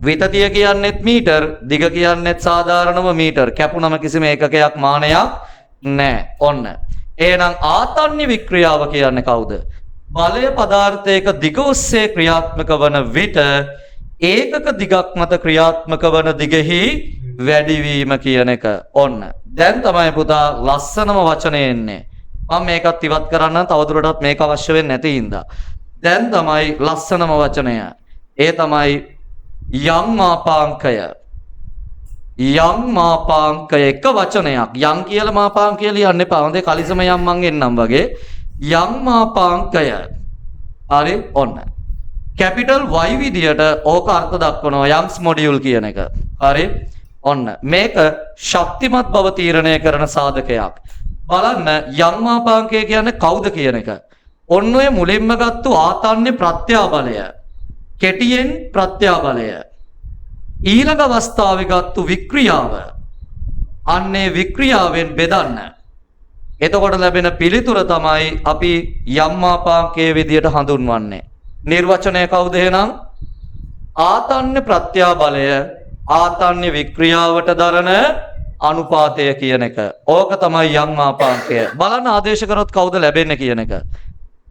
විතතිය කියන්නේත් මීටර්, දිග කියන්නේත් සාධාරණව මීටර්. කැපුනම කිසිම ඒකකයක් මානයක් නැහැ. ඔන්න. එහෙනම් ආතන්‍ය වික්‍රියාව කියන්නේ කවුද? බලය පදාර්ථයක දිග ඔස්සේ ක්‍රියාත්මක වන විට ඒකක දිගක් මත ක්‍රියාත්මක වන දිගෙහි වැඩිවීම කියන එක. ඔන්න. දැන් තමයි පුතා ලස්සනම වචනේ එන්නේ. මම මේකත් ඉවත් කරන්න තවදුරටත් මේක අවශ්‍ය වෙන්නේ නැති හින්දා. දැන් තමයි ලස්සනම වචනය. ඒ තමයි යම් මාපාංකය. යම් මාපාංකය එක වචනයක්. යම් කියලා මාපාංකය ලියන්න එපා. හොඳේ කලිසම යම් මං එන්නම් වගේ. යම් මාපාංකය. හරි ඔන්න. කැපිටල් Y විදියට ඕක අර්ථ දක්වනවා යම්ස් මොඩියුල් කියන එක. හරි ඔන්න මේක ශක්තිමත් බව තීරණය කරන සාධකයක්. බලන්න යම් මාපාංකය කියන්නේ කවුද කියන එක. ඔන්න ඔය මුලින්ම ගත්තු ආතන්‍ය ප්‍රත්‍යාබලය. කෙටියෙන් ප්‍රත්‍යාබලය. ඊළඟ අවස්ථාවේ ගත්තු වික්‍රියාව. අන්නේ වික්‍රියාවෙන් බෙදන්න. එතකොට ලැබෙන පිළිතුර තමයි අපි යම් මාපාංකයේ විදියට හඳුන්වන්නේ. නිර්වචනය කවුද එහෙනම්? ආතන්‍ය ප්‍රත්‍යාබලය ආතන්‍ය වික්‍රියාවට දරන අනුපාතය කියන එක. ඕක තමයි යම් මාපාංකය. බලන්න ආදේශ කරොත් කවුද ලැබෙන්නේ කියන එක.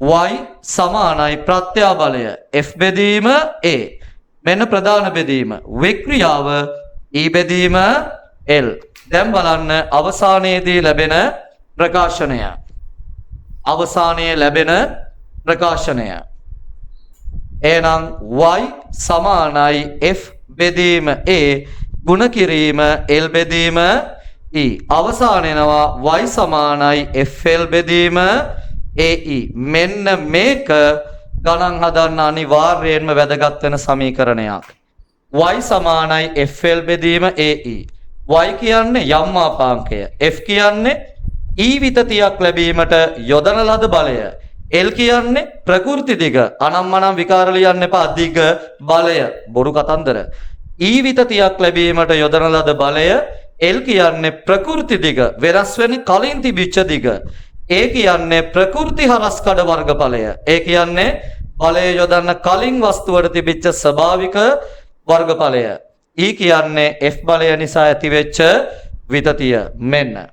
y සමානයි ප්‍රත්‍යාබලය F බෙදීම A. මෙන්න ප්‍රධාන බෙදීම. වික්‍රියාව E බෙදීම L. දැන් බලන්න අවසානයේදී ලැබෙන ප්‍රකාශනය. අවසානයේ ලැබෙන ප්‍රකාශනය. එහෙනම් y සමානයි F බෙදීම A ගුණ කිරීම L බෙදීම E. අවසානයේනවා y සමානයි FL බෙදීම AE. මෙන්න මේක ගණන් හදන්න අනිවාර්යයෙන්ම වැදගත් වෙන සමීකරණයක්. y සමානයි FL බෙදීම AE. y කියන්නේ යම් මාපාංකය. F කියන්නේ E විතතියක් ලැබීමට යොදන ලද බලය. L කියන්නේ ප්‍රකෘති දිග. අනම්මනම් විකාර ලියන්න එපා. දිග බලය. බොරු කතන්දර. E විතතියක් ලැබීමට යොදන ලද බලය. L කියන්නේ ප්‍රකෘති දිග. වෙනස් වෙන්නේ කලින් තිබිච්ච දිග. ඒ කියන්නේ ප්‍රකෘති හරස්කඩ වර්ගඵලය. ඒ කියන්නේ බලය යොදන්න කලින් වස්තුවට තිබිච්ච ස්වභාවික වර්ගඵලය. E කියන්නේ F බලය නිසා ඇතිවෙච්ච විතතිය. මෙන්න.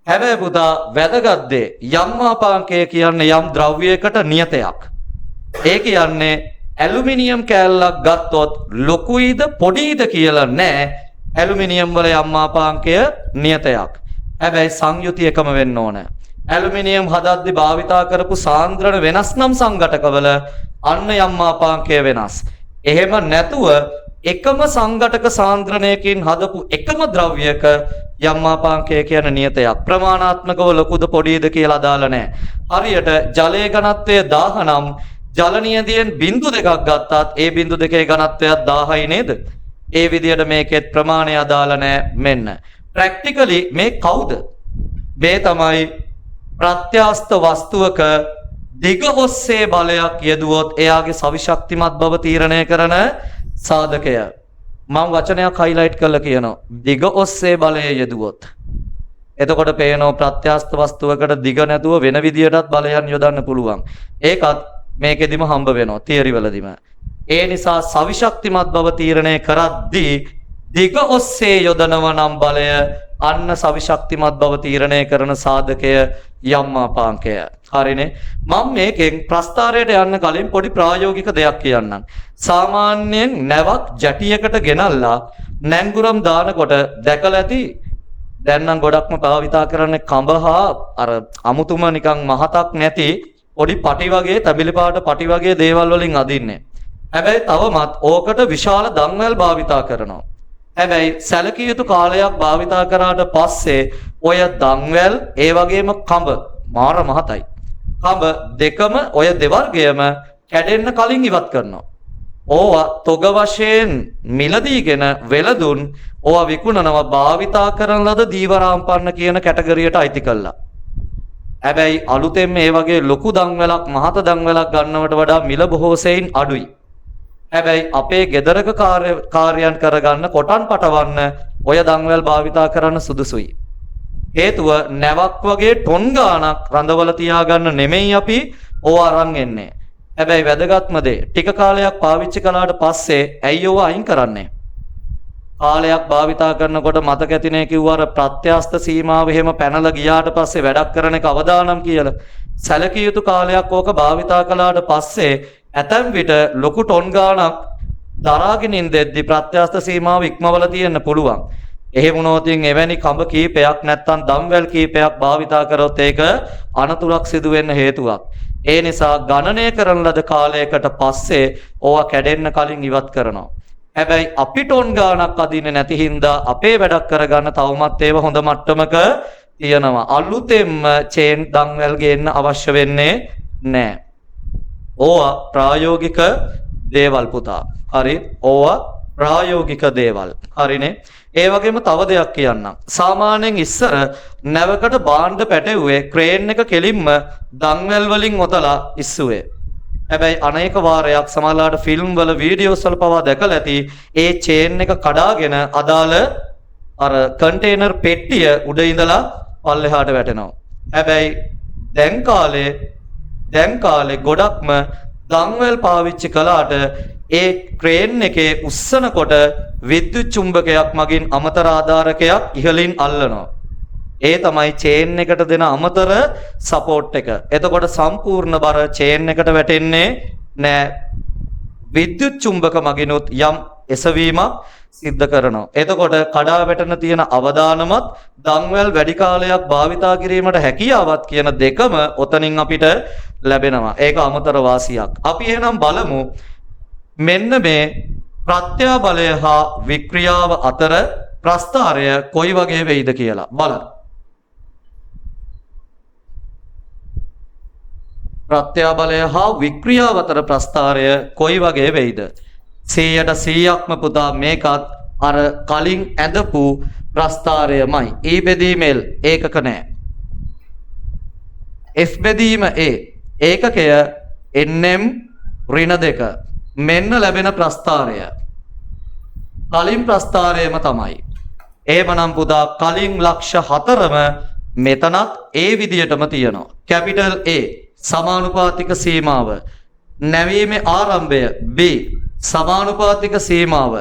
හැබැයි පුතා වැදගත් දේ යම් මාපාංකය කියන්නේ යම් ද්‍රව්‍යයකට නියතයක්. ඒ කියන්නේ ඇලුමිනියම් කෑල්ලක් ගත්තොත් ලොකුයිද පොඩියිද කියලා නෑ. ඇලුමිනියම් වල යම් මාපාංකය නියතයක්. හැබැයි සංයුතිය එකම වෙන්න ඕන. ඇලුමිනියම් හදද්දී භාවිතා කරපු සාන්ද්‍රණ වෙනස් නම් සංඝටකවල අන්න යම් මාපාංකය වෙනස්. එහෙම නැතුව එකම සංඝටක සාන්ද්‍රණයකින් හදපු එකම ද්‍රව්‍යයක යම් මාපාංකය කියන නියතයක්. ප්‍රමාණාත්මකව ලොකුද පොඩිද කියලා අදාළ නැහැ. හරියට ජලයේ ඝනත්වය 1000 නම් ජල නියදියෙන් බිංදු දෙකක් ගත්තත් ඒ බිංදු දෙකේ ඝනත්වයක් 1000යි නේද? ඒ විදිහට මේකෙත් ප්‍රමාණය අදාළ නැහැ. මෙන්න ප්‍රැක්ටිකලි මේ කවුද? මේ තමයි ප්‍රත්‍යස්ත වස්තුවක දිග ඔස්සේ බලයක් යෙදුවොත් එයාගේ සවිශක්තිමත් බව තීරණය කරන සාධකය. මම වචනයක් හයිලයිට් කරලා කියනවා. දිග ඔස්සේ බලය යෙදුවොත්. එතකොට පේනවා ප්‍රත්‍යස්ත වස්තුවකට දිග නැතුව වෙන විදියටත් බලයන් යොදන්න පුළුවන්. ඒකත් මේකෙදිම හම්බ වෙනවා තියරි වලදීම. ඒ නිසා සවිශක්තිමත් බව තීරණය කරද්දී දිග ඔස්සේ යොදනවා නම් බලය අන්න සවිශක්තිමත් බව තීරණය කරන සාධකය යම් මාපාංකය. හරිනේ. මම මේකෙන් ප්‍රස්ථාරයට යන්න කලින් පොඩි ප්‍රායෝගික දෙයක් කියන්නම්. සාමාන්‍යයෙන් නැවක් ජැටියකට ගෙනල්ලා නැංගුරම් දානකොට දැකලා ඇති. දැන් නම් ගොඩක්ම භාවිතා කරන්නේ කඹහා අර අමුතුම නිකන් මහතක් නැති පොඩි පටි වගේ තැඹිලි පාට පටි වගේ දේවල් වලින් අදින්නේ. හැබැයි තවමත් ඕකට විශාල දන්වැල් භාවිතා කරනවා. හැබැයි සැලකිය යුතු කාලයක් භාවිතා කරාට පස්සේ ඔය දන්වැල් ඒ වගේම කඹ මාර මහතයි. කඹ දෙකම ඔය දෙවර්ගයම කැඩෙන්න කලින් ඉවත් කරනවා. ඕවා තොග වශයෙන් මිලදීගෙන වෙලදුන් ඕවා විකුණනවා භාවිතා කරන ලද දීවරාම්පන්න කියන කැටගරියට අයිති කළා. හැබැයි අලුතෙන් මේ වගේ ලොකු දන්වැලක් මහත දන්වැලක් ගන්නවට වඩා මිල බොහෝ සෙයින් අඩුයි. හැබැයි අපේ ගෙදරක කාර්යයන් කරගන්න කොටන් පටවන්න ඔය දන්වැල් භාවිතා කරන්න සුදුසුයි. හේතුව නැවක් වගේ ටොන් ගාණක් රඳවල තියාගන්න නෙමෙයි අපි ඕවා අරන් එන්නේ. හැබැයි වැදගත්ම දේ ටික කාලයක් පාවිච්චි කළාට පස්සේ ඇයි ඕවා අයින් කරන්නේ? කාලයක් භාවිතා කරනකොට මතක ඇතිනේ කිව්වා අර ප්‍රත්‍යස්ත සීමාව එහෙම පැනලා ගියාට පස්සේ වැඩක් කරන එක අවදානම් කියලා. සැලකිය යුතු කාලයක් ඕක භාවිතා කළාට පස්සේ ඇතැම් විට ලොකු ටොන් ගාණක් දරාගෙන ඉඳෙද්දි ප්‍රත්‍යස්ත සීමාව ඉක්මවල තියෙන්න පුළුවන්. එහෙම වුණොත් එවැනි කඹ කීපයක් නැත්නම් දම්වැල් කීපයක් භාවිතා කරොත් ඒක අනතුරක් සිදු වෙන්න හේතුවක්. ඒ නිසා ගණනය කරන ලද කාලයකට පස්සේ ඕවා කැඩෙන්න කලින් ඉවත් කරනවා. හැබැයි අපි ටොන් ගාණක් අදින්නේ නැති හින්දා අපේ වැඩක් කරගන්න තවමත් ඒව හොඳ මට්ටමක තියෙනවා. අලුතෙන්ම චේන් දම්වැල් ගේන්න අවශ්‍ය වෙන්නේ නැහැ. ඕවා ප්‍රායෝගික දේවල් පුතා. හරි. ඕවා ප්‍රායෝගික දේවල්. හරිනේ. ඒ වගේම තව දෙයක් කියන්නම්. සාමාන්‍යයෙන් ඉස්සර නැවකට බාණ්ඩ පැටවුවේ ක්‍රේන් එක කෙලින්ම දන්වැල් වලින් ඔතලා ඉස්සුවේ. හැබැයි අනේක වාරයක් සමහරලාට ෆිල්ම් වල වීඩියෝස් වල පවා දැකලා ඇති ඒ චේන් එක කඩාගෙන අදාළ අර කන්ටේනර් පෙට්ටිය උඩ ඉඳලා පල්ලෙහාට වැටෙනවා. හැබැයි දැන් කාලේ ගොඩක්ම දන්වැල් පාවිච්චි කළාට ඒ ක්‍රේන් එකේ උස්සනකොට විද්‍යුත් චුම්බකයක් මගින් අමතර ආධාරකයක් ඉහළින් අල්ලනවා. ඒ තමයි චේන් එකට දෙන අමතර සපෝට් එක. එතකොට සම්පූර්ණ බර චේන් එකට වැටෙන්නේ නෑ. විද්‍යුත් චුම්බක මගිනුත් යම් එසවීමක් සිද්ධ කරනවා. එතකොට කඩා වැටෙන තියෙන අවදානමත් දන්වැල් වැඩි කාලයක් භාවිතා කිරීමට හැකියාවත් කියන දෙකම ඔතනින් අපිට ලැබෙනවා. ඒක අමතර වාසියක්. අපි එහෙනම් බලමු මෙන්න මේ ප්‍රත්‍යාබලය හා වික්‍රියාව අතර ප්‍රස්ථාරය කොයි වගේ වෙයිද කියලා බලන්න. ප්‍රත්‍යාබලය හා වික්‍රියාව අතර ප්‍රස්ථාරය කොයි වගේ වෙයිද? 100%ක්ම පුතා මේකත් අර කලින් ඇඳපු ප්‍රස්ථාරයමයි. E බෙදීම L ඒකක නෑ. F බෙදීම A ඒකකය NM ඍණ 2 මෙන්න ලැබෙන ප්‍රස්ථාරය කලින් ප්‍රස්ථාරයම තමයි. එහෙමනම් පුතා කලින් ලක්ෂ 4ම මෙතනත් ඒ විදියටම තියෙනවා. කැපිටල් A සමානුපාතික සීමාව, නැවීමේ ආරම්භය B සමානුපාතික සීමාව,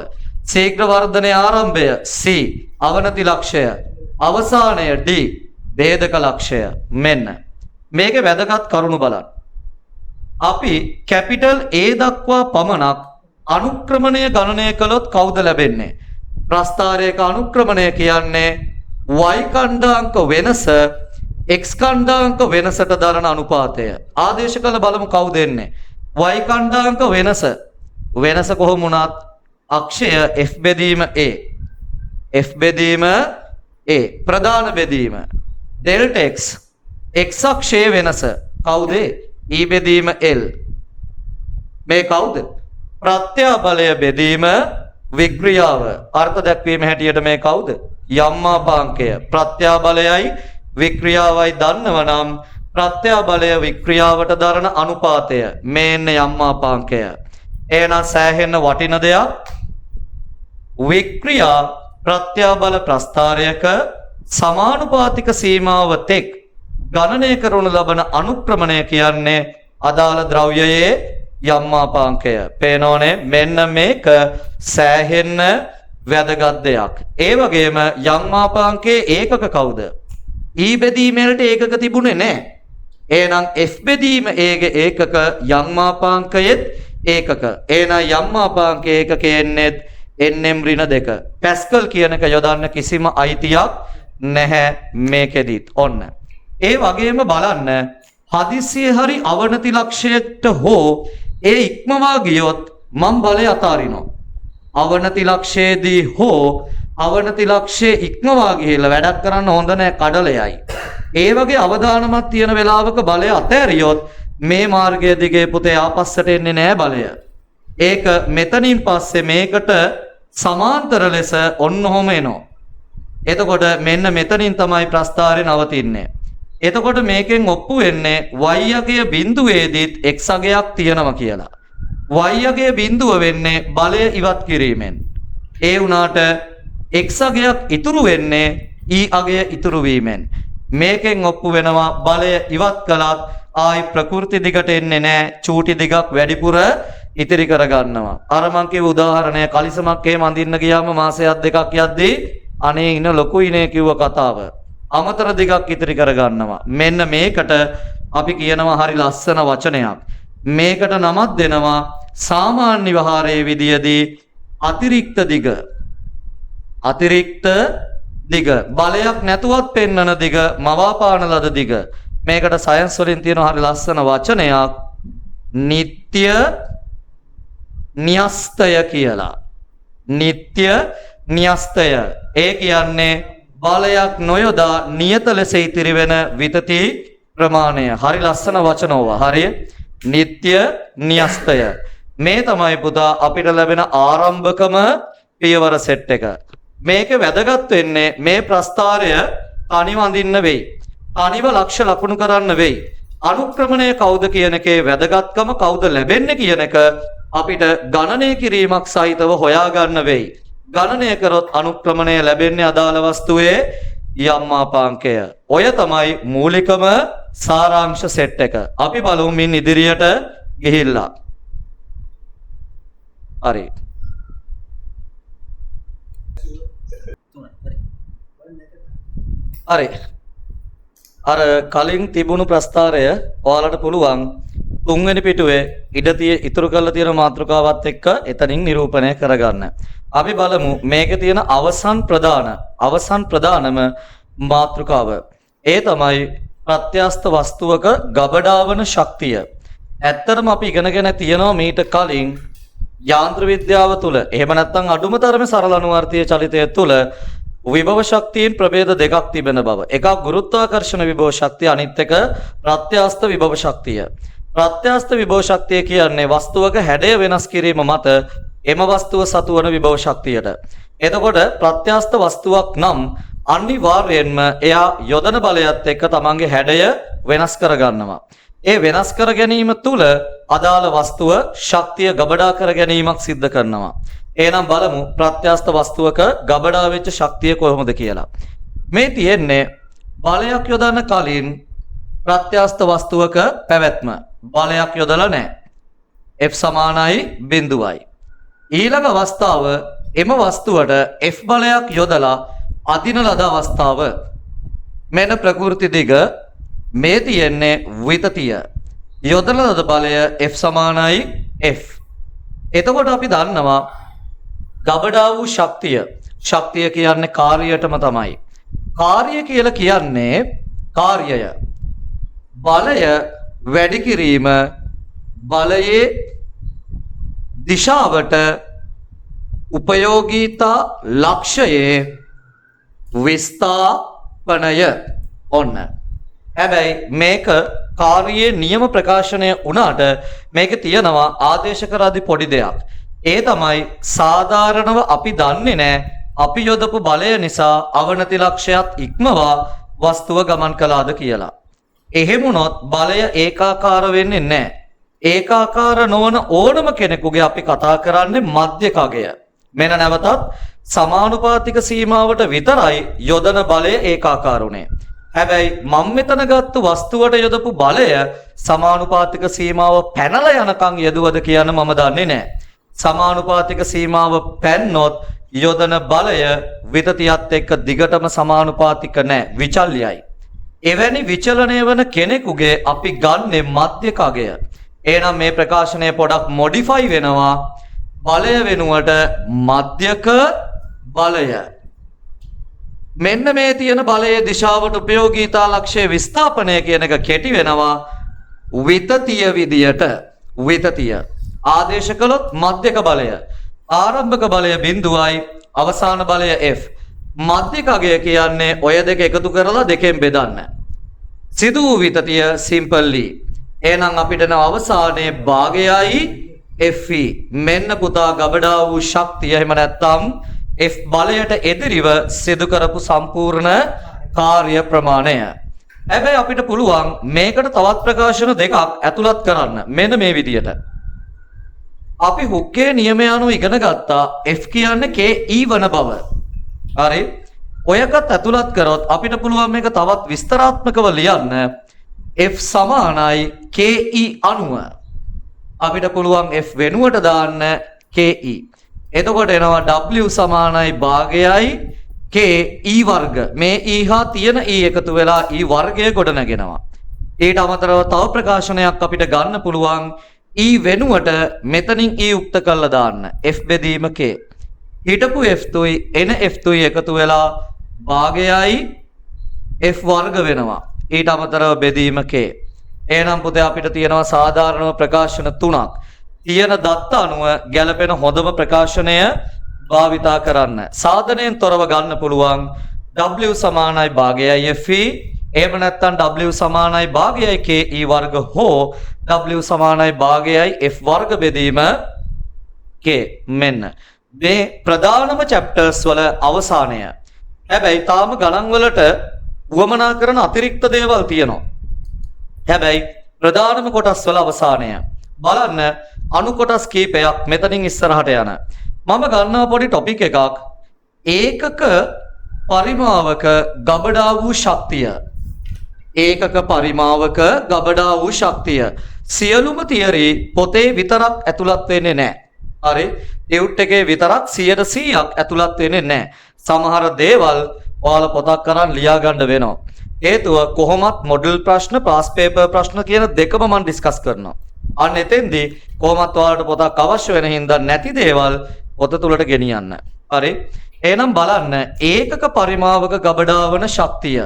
ශීඝ්‍ර වර්ධනයේ ආරම්භය C අවනති ලක්ෂය, අවසානය D ભેදක ලක්ෂය. මෙන්න මේකේ වැදගත් කරුණු බලන්න. අපි කැපිටල් A දක්වා පමණක් අනුක්‍රමණය ගණනය කළොත් කවුද ලැබෙන්නේ? ප්‍රස්ථාරයක අනුක්‍රමණය කියන්නේ y ඛණ්ඩාංක වෙනස x ඛණ්ඩාංක වෙනසට දරන අනුපාතය. ආදේශ කළ බලමු කවුද එන්නේ? y ඛණ්ඩාංක වෙනස කොහොම වුණත් අක්ෂය f බෙදීම a. f බෙදීම a ප්‍රධාන බෙදීම delta x x අක්ෂයේ වෙනස කවුද? e බෙදීම l. මේ කවුද? ප්‍රත්‍යාබලය බෙදීම වික්‍රියාව. අර්ථ දැක්වීම හැටියට මේ කවුද? යම්මාපාංකය. ප්‍රත්‍යාබලයයි වික්‍රියාවයි දන්නවනම් ප්‍රත්‍යාබලය වික්‍රියාවට දරන අනුපාතය මේන්න යම්මාපාංකය. එහෙනම් සෑහෙන්න වටින දෙයක්. වික්‍රියා ප්‍රත්‍යාබල ප්‍රස්ථාරයක සමානුපාතික සීමාව තෙක් ගණනය කරනු ලබන අනුක්‍රමණය කියන්නේ අදාළ ද්‍රව්‍යයේ යම්මාපාංකය. පේනෝනේ මෙන්න මේක සෑහෙන්න වැදගත් දෙයක්. ඒ වගේම යම්මාපාංකයේ ඒකක කවුද? E බෙදීම වලට ඒකක තිබුණේ නැහැ. එහෙනම් F බෙදීම ඒකක යම්මාපාංකයේත් ඒකක. එහෙනම් යම්මාපාංකයේ ඒකකයෙන්නේ NM ඍණ 2. පැස්කල් කියන එක යොදන්න කිසිම අයිතියක් නැහැ මේකෙදිත්. ඔන්න. ඒ වගේම බලන්න හදිසියේ හරි අවනති ලක්ෂයට හෝ ඒ ඉක්මවා ගියොත් මම බලය අතාරිනවා. අවනති ලක්ෂයේදී හෝ අවනති ලක්ෂයේ ඉක්මවා ගිහිල්ලා වැඩක් කරන්න හොඳ නැහැ කඩලයයි. ඒ වගේ අවදානමක් තියෙන වෙලාවක බලය අතෑරියොත් මේ මාර්ගය දිගේ පුතේ ආපස්සට එන්නේ නැහැ බලය. ඒක මෙතනින් පස්සේ මේකට සමාන්තර ලෙස ඔන්නෝම එනවා. එතකොට මෙන්න මෙතනින් තමයි ප්‍රස්ථාරය නවතින්නේ. එතකොට මේකෙන් ඔප්පු වෙන්නේ y අගය බිඳුවේදීත් x අගයක් තියෙනවා කියලා. y අගය බිඳුව වෙන්නේ බලය ඉවත් කිරීමෙන්. ඒ වුණාට x අගයක් ඉතුරු වෙන්නේ e අගය ඉතුරු වීමෙන්. මේකෙන් ඔප්පු වෙනවා බලය ඉවත් කළත් ආයි ප්‍රකෘති දිගට එන්නේ නැහැ. චූටි දිගක් වැඩිපුර ඉතිරි කර ගන්නවා. අර මං කියව උදාහරණය කලිසමක් එහෙම අඳින්න ගියාම මාසයක් දෙකක් යද්දී අනේ ඉන ලොකු ඉනේ කිව්ව කතාව. අමතර දිගක් ඉතිරි කර ගන්නවා. මෙන්න මේකට අපි කියනවා හරි ලස්සන වචනයක්. මේකට නමක් දෙනවා සාමාන්‍ය විහාරයේ විදියදී අතිරික්ත දිග. අතිරික්ත දිග බලයක් නැතුවත් පෙන්වන දිග මවාපාන ලද දිග. මේකට සයන්ස් වලින් තියෙන හරි ලස්සන වචනයක් නিত্য න්‍යස්තය කියලා. නিত্য න්‍යස්තය. ඒ කියන්නේ බලයක් නොයොදා නියත ලෙස ඉතිරි වෙන විතති ප්‍රමාණය. හරි ලස්සන වචන ඕවා. හරිය? නিত্য න්‍යස්තය. මේ තමයි පුතා අපිට ලැබෙන ආරම්භකම පියවර සෙට් එක. මේක වැදගත් වෙන්නේ මේ ප්‍රස්ථාරය තනිව අඳින්න වෙයි. තනිව ලක්ෂ ලකුණු කරන්න වෙයි. අනුක්‍රමණය කවුද කියන එකේ වැදගත්කම කවුද ලැබෙන්නේ කියන එක අපිට ගණනය කිරීමක් සහිතව හොයාගන්න වෙයි. ගණනය කරොත් අනුක්‍රමණය ලැබෙන්නේ අදාළ වස්තුවේ යම් මාපාංකය. ඔය තමයි මූලිකම සාරාංශ සෙට් එක. අපි බලමු මින් ඉදිරියට ගිහිල්ලා. හරි. හරි. අර කලින් තිබුණු ප්‍රස්ථාරය ඔයාලට පුළුවන් තුන්වෙනි පිටුවේ ඉතුරු කරලා තියෙන මාතෘකාවත් එක්ක එතනින් නිරූපණය කරගන්න. අපි බලමු මේකේ තියෙන අවසන් ප්‍රධානම මාතෘකාව. ඒ තමයි ප්‍රත්‍යස්ත වස්තුවක ගබඩාවන ශක්තිය. ඇත්තටම අපි ඉගෙනගෙන තියෙනවා මීට කලින් යාන්ත්‍ර විද්‍යාව තුළ එහෙම නැත්නම් අඩුම තරමේ සරල අනුවර්තීය චලිතය තුළ විභව ශක්තියින් ප්‍රභේද දෙකක් තිබෙන බව. එකක් ගුරුත්වාකර්ෂණ විභව ශක්තිය, අනිත් එක ප්‍රත්‍යස්ත විභව ශක්තිය. ප්‍රත්‍යස්ත විභව ශක්තිය කියන්නේ වස්තුවක හැඩය වෙනස් කිරීම මත එම වස්තුව සතු වන විභව ශක්තියට. එතකොට ප්‍රත්‍යස්ත වස්තුවක් නම් අනිවාර්යයෙන්ම එයා යොදන බලයත් එක්ක තමන්ගේ හැඩය වෙනස් කර ගන්නවා. ඒ වෙනස් කර ගැනීම තුළ අදාළ වස්තුව ශක්තිය ගබඩා කර ගැනීමක් සිද්ධ කරනවා. එහෙනම් බලමු ප්‍රත්‍යස්ත වස්තුවක ගබඩා වෙච්ච ශක්තිය කොහොමද කියලා. මේ තියෙන්නේ බලයක් යොදන්න කලින් ප්‍රත්‍යස්ත වස්තුවක පැවැත්ම. බලයක් යොදලා නැහැ. F සමානයි බිඳුවයි. ඊළඟ අවස්ථාව එම වස්තුවට F බලයක් යොදලා අදින ලද අවස්ථාව. මෙන්න ප්‍රකෘති දිග මේ තියෙන්නේ විතතිය. යොදන ලද බලය F සමානයි F. එතකොට අපි දන්නවා ගබඩා වූ ශක්තිය කියන්නේ කාර්යයටම තමයි. කාර්ය කියලා කියන්නේ කාර්යය. බලය වැඩි කිරීම බලයේ දිශාවට උපයෝගීතා ලක්ෂයේ විස්ථාපනය. ඔන්න. හැබැයි මේක කාර්යයේ නියම ප්‍රකාශනය වුණාට මේක තියෙනවා ආදේශ කරාදී පොඩි දෙයක්. ඒ තමයි සාධාරණව අපි දන්නේ නැහැ අපි යොදපු බලය නිසා අවනති ලක්ෂයත් ඉක්මවා වස්තුව ගමන් කළාද කියලා. එහෙම වුණොත් බලය ඒකාකාර වෙන්නේ නැහැ. ඒකාකාර නොවන ඕනම කෙනෙකුගේ අපි කතා කරන්නේ මධ්‍යකගය. මෙන්න නැවතත් සමානුපාතික සීමාවට විතරයි යොදන බලය ඒකාකාර උනේ. හැබැයි මම මෙතන ගත්ත වස්තුවට යොදපු බලය සමානුපාතික සීමාව පැනලා යනකම් යදුවද කියන මම දන්නේ නැහැ. සමානුපාතික සීමාව පැන්නොත් යොදන බලය විතතියත් එක්ක දිගටම සමානුපාතික නැහැ, විචල්‍යයි. එවැනි විචලනය වන කෙනෙකුගේ අපි ගන්නෙ මධ්‍යකගය. එහෙනම් මේ ප්‍රකාශනය පොඩක් මොඩිෆයි වෙනවා. බලය වෙනුවට මධ්‍යක බලය. මෙන්න මේ තියෙන බලයේ දිශාවට උපයෝගීතා ලක්ෂයේ විස්ථාපනය කියන එක කෙටි වෙනවා විතතිය විදියට. විතතිය. ආදේශ කළොත් මධ්‍යක බලය. ආරම්භක බලය 0යි අවසාන බලය F. මධ්‍යක අගය කියන්නේ ඔය දෙක එකතු කරලා දෙකෙන් බෙදන්න. සිදු වූ විතතිය සිම්පල්ලි. එහෙනම් අපිට නව අවසානයේ භාගයයි Fe. මෙන්න පුතා ගබඩා වූ ශක්තිය. එහෙම නැත්නම් F බලයට එදිරිව සිදු කරපු සම්පූර්ණ කාර්ය ප්‍රමාණය. හැබැයි අපිට පුළුවන් මේකට තවත් ප්‍රකාශන දෙකක් ඇතුළත් කරන්න. මෙන්න මේ විදියට. අපි හුක්ගේ නියමය අනුව ඉගෙන ගත්තා F කියන්නේ KE වන බව. හරි. ඔයකත් ඇතුළත් කරොත් අපිට පුළුවන් මේක තවත් විස්තරාත්මකව ලියන්න. F සමානයි KE අනුව. අපිට පුළුවන් F වෙනුවට දාන්න KE. එතකොට එනවා W සමානයි භාගයයි KE වර්ග. මේ E හා තියෙන E එකතු වෙලා E වර්ගය ගොඩනගෙනවා. ඊට අමතරව තව ප්‍රකාශනයක් අපිට ගන්න පුළුවන් E වෙනුවට මෙතනින් E උක්ත කරලා දාන්න. F බෙදීම K. හිටපු F තුයි එන F තුයි එකතු වෙලා භාගයයි F වර්ග වෙනවා. ඊට අමතරව බෙදීම K. එහෙනම් පුතේ අපිට තියෙනවා සාධාරණව ප්‍රකාශන තුනක්. තියෙන දත්ත අනුව ගැළපෙන හොඳම ප්‍රකාශනය භාවිතා කරන්න. සාධනයෙන් තොරව ගන්න පුළුවන් W සමානයි භාගයයි Fe. එහෙම නැත්නම් W සමානයි භාගයයි KE වර්ග හෝ W සමානයි භාගයයි F වර්ග බෙදීම K. මෙන්න මේ ප්‍රධානම චැප්ටර්ස් වල අවසානය. හැබැයි තාම ගණන් වලට වමනා කරන අතිරික්ත දේවල් තියෙනවා. හැබැයි ප්‍රධානම කොටස් වල අවසානය. බලන්න අණු කොටස් කීපයක් මෙතනින් ඉස්සරහට යන. මම ගන්නවා පොඩි ටොපික් එකක්. ඒකක පරිමාවක ගබඩා වූ ශක්තිය. ඒකක පරිමාවක ගබඩා වූ ශක්තිය. සියලුම තියරි පොතේ විතරක් ඇතුළත් වෙන්නේ නැහැ. හරි. ටියුට් එකේ විතරක් 100%ක් ඇතුළත් වෙන්නේ නැහැ. සමහර දේවල් ඔයාලා පොතක් කරන් ලියා ගන්න වෙනවා. හේතුව කොහොමත් මොඩල් ප්‍රශ්න, පාස් පේපර් ප්‍රශ්න කියන දෙකම මම ඩිස්කස් කරනවා. අන්න එතෙන්දී කොහොමත් ඔයාලට පොතක් අවශ්‍ය වෙන හින්දා නැති දේවල් පොත තුලට ගෙනියන්න. හරි. එහෙනම් බලන්න ඒකක පරිමාවක ගබඩා වන ශක්තිය.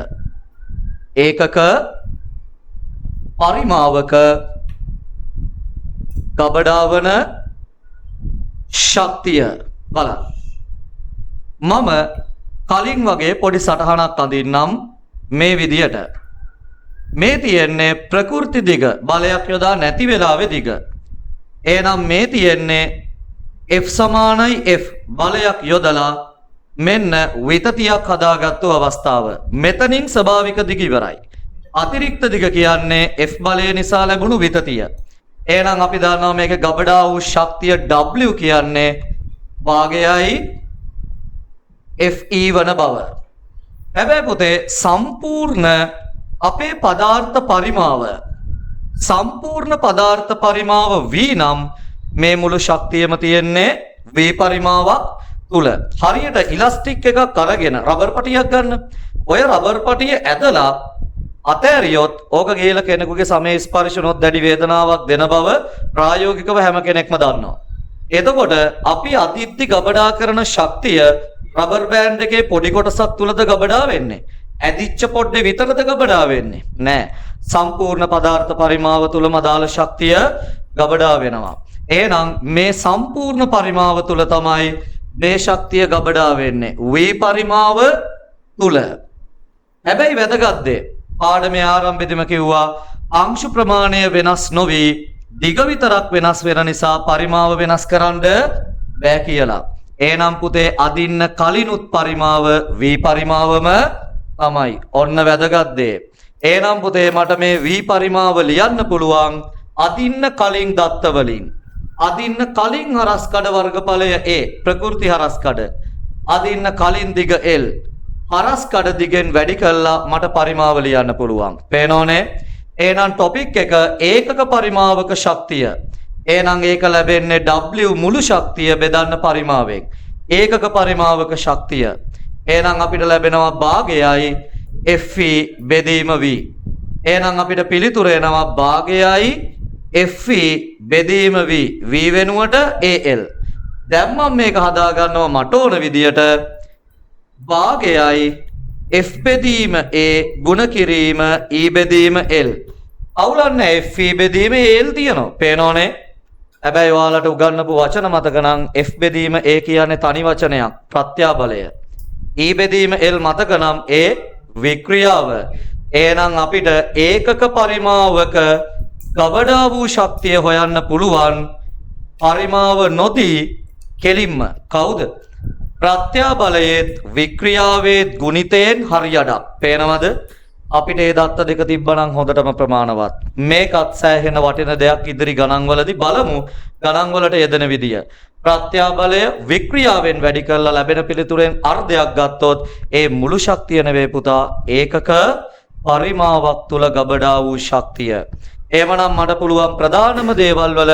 ඒකක පරිමාවක ගබඩා වන ශක්තිය බලන්න. මම කලින් වගේ පොඩි සටහනක් අඳින්නම් මේ විදියට. මේ තියෙන්නේ ප්‍රකෘති දිග බලයක් යොදා නැති වෙලාවේ දිග. එහෙනම් මේ තියෙන්නේ F සමානයි F බලයක් යොදලා මෙන්න විතතියක් හදාගත්තු අවස්ථාව. මෙතනින් ස්වභාවික දිග ඉවරයි. අතිරික්ත දිග කියන්නේ F බලය නිසා ලැබුණු විතතිය. එහෙනම් අපි දන්නවා මේක ගබඩා වූ ශක්තිය W කියන්නේ භාගයයි Fe වන බව. හැබැයි පුතේ සම්පූර්ණ අපේ පදාර්ථ පරිමාව සම්පූර්ණ පදාර්ථ පරිමාව V නම් මේ මුළු ශක්තියම තියෙන්නේ V පරිමාවක් තුල. හරියට ඉලාස්ටික් එකක් අරගෙන රබර් පටියක් ගන්න. ඔය රබර් පටිය ඇදලා අතෑරියොත් ඕක ගිහලා කෙනෙකුගේ සමේ ස්පර්ශනොත් දැඩි වේදනාවක් දෙන බව ප්‍රායෝගිකව හැම කෙනෙක්ම දන්නවා. එතකොට අපි අතිත්ති ගබඩා කරන ශක්තිය රබර් බෑන්ඩ් එකේ පොඩි කොටසක් තුලද ගබඩා වෙන්නේ. ඇදිච්ච පොඩ්ඩේ විතරද ගබඩා වෙන්නේ නෑ. සම්පූර්ණ පදාර්ථ පරිමාව තුලම අදාළ ශක්තිය ගබඩා වෙනවා. එහෙනම් මේ සම්පූර්ණ පරිමාව තුල තමයි මේ ශක්තිය ගබඩා වෙන්නේ V පරිමාව තුල. හැබැයි වැදගත් දේ පාඩමේ ආරම්භයේදීම කිව්වා අංශු ප්‍රමාණය වෙනස් නොවි දිග විතරක් වෙනස් වෙන නිසා පරිමාව වෙනස් කරන්න බෑ කියලා. එහෙනම් පුතේ අදින්න කලිනුත් පරිමාව V පරිමාවම තමයි. ඔන්න වැදගත් දේ. එහෙනම් පුතේ මට මේ V පරිමාව ලියන්න පුළුවන් අදින්න කලින් දත්ත වලින්. අදින්න කලින් හරස් කඩ වර්ගඵලය A ප්‍රකෘති හරස් කඩ. අදින්න කලින් දිග L හරස් කඩ දිගෙන් වැඩි කළා මට පරිමාව ලියන්න පුළුවන්. පේනෝනේ? එහෙනම් ටොපික් එක ඒකක පරිමාවක ශක්තිය. එහෙනම් ඒක ලැබෙන්නේ W මුළු ශක්තිය බෙදන්න පරිමාවෙන්. ඒකක පරිමාවක ශක්තිය. එහෙනම් අපිට ලැබෙනවා භාගයයි Fe බෙදීම V. එහෙනම් අපිට පිළිතුර එනවා භාගයයි Fe බෙදීම V. V වෙනුවට AL. දැන් මම මේක හදා ගන්නවා මට ඕන විදියට භාගයයි F බෙදීම A ගුණ කිරීම E බෙදීම L. අවුලන්නේ Fe බෙදීම L තියෙනවා. පේනෝනේ? හැබැයි ඔයාලට උගන්වපු වචන මතක නම් F බෙදීම A කියන්නේ තනි වචනයක් ප්‍රත්‍යාබලය. E බෙදීම L මතක නම් A වික්‍රියාව. එහෙනම් අපිට ඒකක පරිමාවක ගබඩා වූ ශක්තිය හොයන්න පුළුවන් පරිමාව නොදී කෙලින්ම කවුද? ප්‍රත්‍යාබලයේත් වික්‍රියාවේත් ගුණිතයෙන් හරියඩක්. පේනවද? අපිට ඒ දත්ත දෙක තිබ්බනම් හොඳටම ප්‍රමාණවත්. මේකත් සෑහෙන වටින දෙයක් ඉදිරි ගණන්වලදී බලමු. ගණන්වලට යෙදෙන විදිය. ප්‍රත්‍යාබලය වික්‍රියාවෙන් වැඩි කරලා ලැබෙන පිළිතුරෙන් අර්ධයක් ගත්තොත් ඒ මුළු ශක්තිය නෙවෙයි පුතා ඒකක පරිමාවක් තුල ගබඩා වූ ශක්තිය. එහෙමනම් මට පුළුවන් ප්‍රධානම දේවල් වල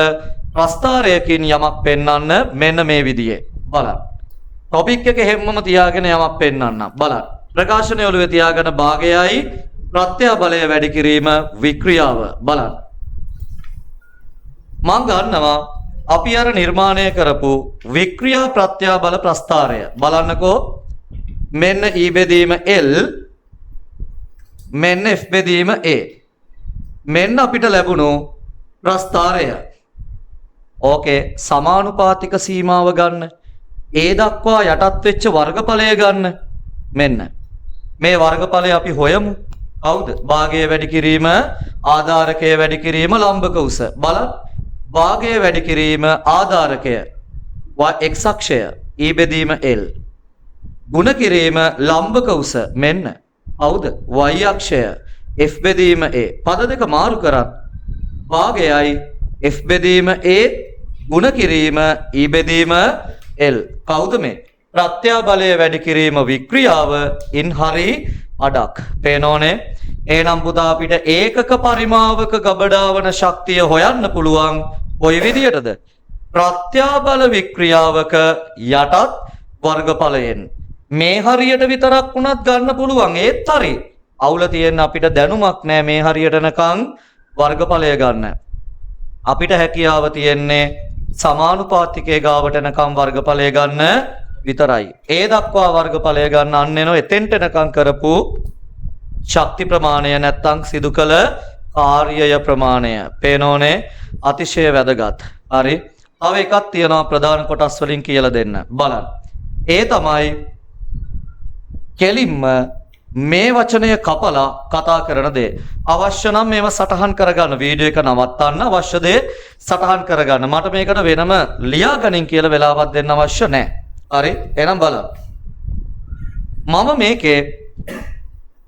ප්‍රස්ථාරයකින් යමක් පෙන්වන්න මෙන්න මේ විදිහේ. බලන්න. ටොපික් එක හැමම තියාගෙන යමක් පෙන්වන්න. බලන්න. ප්‍රකාශනය ඔළුවේ තියාගෙන භාගයයි ප්‍රත්‍යාබලය වැඩි කිරීම වික්‍රියාව බලන්න. මම ගන්නවා අපි අර නිර්මාණය කරපු වික්‍රියා ප්‍රත්‍යාබල ප්‍රස්ථාරය. බලන්නකෝ. මෙන්න E බෙදීම L මෙන්න F බෙදීම A. මෙන්න අපිට ලැබුණු ප්‍රස්ථාරය. ඕකේ සමානුපාතික සීමාව ගන්න. A දක්වා යටත් වෙච්ච වර්ගඵලය ගන්න. මෙන්න මේ වර්ගඵලය අපි හොයමු. කවුද? භාගය වැඩි කිරීම, ආධාරකය වැඩි කිරීම, ලම්බක උස. බලන්න. භාගය වැඩි කිරීම ආධාරකය x අක්ෂය E බෙදීම L. ගුණ කිරීම ලම්බක උස මෙන්න. කවුද? y අක්ෂය F බෙදීම A. පද දෙක මාරු කරත් භාගයයි F බෙදීම A ගුණ කිරීම E බෙදීම L. කවුද මේ? ප්‍රත්‍යාබලය වැඩි කිරීම වික්‍රියාව ඉන් හරි අඩක්. පේනෝනේ? එහෙනම් පුතා අපිට ඒකක පරිමාවක ගබඩා වන ශක්තිය හොයන්න පුළුවන් කොයි විදියටද? ප්‍රත්‍යාබල වික්‍රියාවක යටත් වර්ගඵලයෙන්. මේ හරියට විතරක් වුණත් ගන්න පුළුවන්. ඒත් හරි. අවුල තියෙන අපිට දැනුමක් නැහැ මේ හරියට නකන් වර්ගඵලය ගන්න. අපිට හැකියාව තියෙන්නේ සමානුපාතිකයේ ගාවට නකම් වර්ගඵලය ගන්න විතරයි. ඒ දක්වා වර්ගඵලය ගන්න අන්න එනෝ එතෙන්ට නකම් කරපු ශක්ති ප්‍රමාණය නැත්තම් සිදු කළ කාර්යය ප්‍රමාණය. පේනෝනේ? අතිශය වැදගත්. හරි. තව එකක් තියෙනවා ප්‍රධාන කොටස් වලින් කියලා දෙන්න. බලන්න. ඒ තමයි කෙලින්ම මේ වචනය කපලා කතා කරන දේ. අවශ්‍ය නම් මේව සටහන් කරගන්න. වීඩියෝ එක නවත්තන්න අවශ්‍ය දේ සටහන් කරගන්න. මට මේකට වෙනම ලියා ගනින් කියලා වෙලාවක් දෙන්න අවශ්‍ය නැහැ. හරි. එහෙනම් බලන්න. මම මේකේ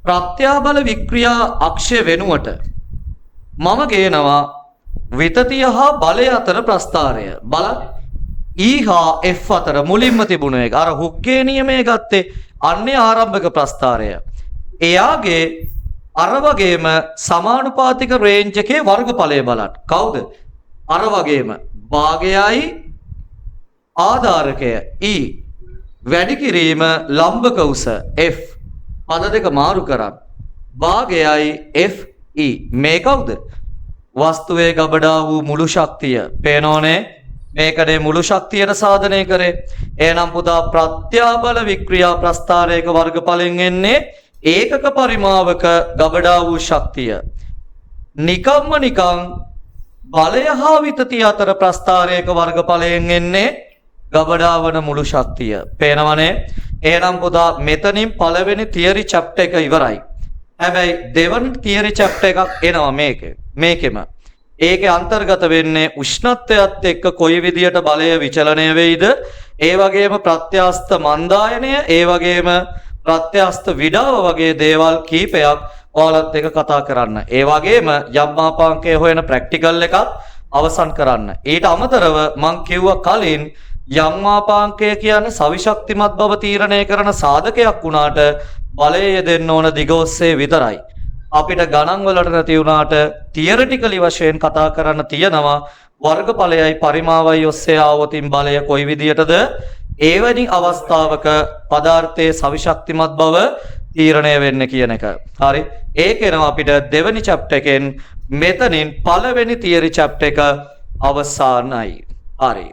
ප්‍රත්‍යාබල වික්‍රියා අක්ෂය වෙනුවට මම ගේනවා විතතිය හා බලය අතර ප්‍රස්ථාරය. බලන්න. E හා F අතර මුලින්ම තිබුණ එක. අර හුක්ගේ නියමයේ ගත්තේ අන්නේ ආරම්භක ප්‍රස්ථාරය. එයාගේ අර වගේම සමානුපාතික රේන්ජ් එකේ වර්ගඵලය බලන්න. කවුද? අර වගේම භාගයයි ආධාරකය E වැඩි කිරීම ලම්බක උස F. පද දෙක මාරු කරන්. භාගයයි F E. මේ කවුද? වස්තුවේ ගබඩා වූ මුළු ශක්තිය. පේනෝනේ? මේකනේ මුළු ශක්තියට සාධනය කරේ. එහෙනම් පුතා ප්‍රත්‍යාබල වික්‍රියා ප්‍රස්ථාරයක වර්ගඵලෙන් එන්නේ ඒකක පරිමාවක ගබඩා වූ ශක්තිය. නිකම්ම නිකං බලය හා විතතිය අතර ප්‍රස්ථාරයක වර්ගඵලයෙන් එන්නේ ගබඩා වන මුළු ශක්තිය. පේනවනේ? එහෙනම් පුතා මෙතනින් පළවෙනි තියරි චැප්ටර් එක ඉවරයි. හැබැයි දෙවන තියරි චැප්ටර් එකක් එනවා මේකෙම. ඒකේ අන්තර්ගත වෙන්නේ උෂ්ණත්වයත් එක්ක කොයි විදියට බලය විචලනය වෙයිද? ඒ වගේම ප්‍රත්‍යස්ත මන්දායනය, ඒ වගේම ප්‍රත්‍යස්ත විඩාව වගේ දේවල් කීපයක් ඔයාලත් එක්ක කතා කරන්න. ඒ වගේම යම් මාපාංකය හොයන ප්‍රැක්ටිකල් එකත් අවසන් කරන්න. ඊට අමතරව මම කිව්වා කලින් යම් මාපාංකය කියන්නේ සවිශක්තිමත් බව තීරණය කරන සාධකයක් වුණාට බලය යෙදෙන්න ඕන දිග ඔස්සේ විතරයි. අපිට ගණන් වලට නැති වුණාට තියරිටිකලි වශයෙන් කතා කරන්න තියෙනවා වර්ගඵලයයි පරිමාවයි ඔස්සේ ආවොතින් බලය කොයි විදියටද එවැනි අවස්ථාවක පදාර්ථයේ සවිශක්තිමත් බව තීරණය වෙන්නේ කියන එක. හරි. ඒකේනවා අපිට දෙවෙනි චැප්ටර් එකෙන් මෙතනින් පළවෙනි තියරි චැප්ටර් එක අවසానයි. හරි.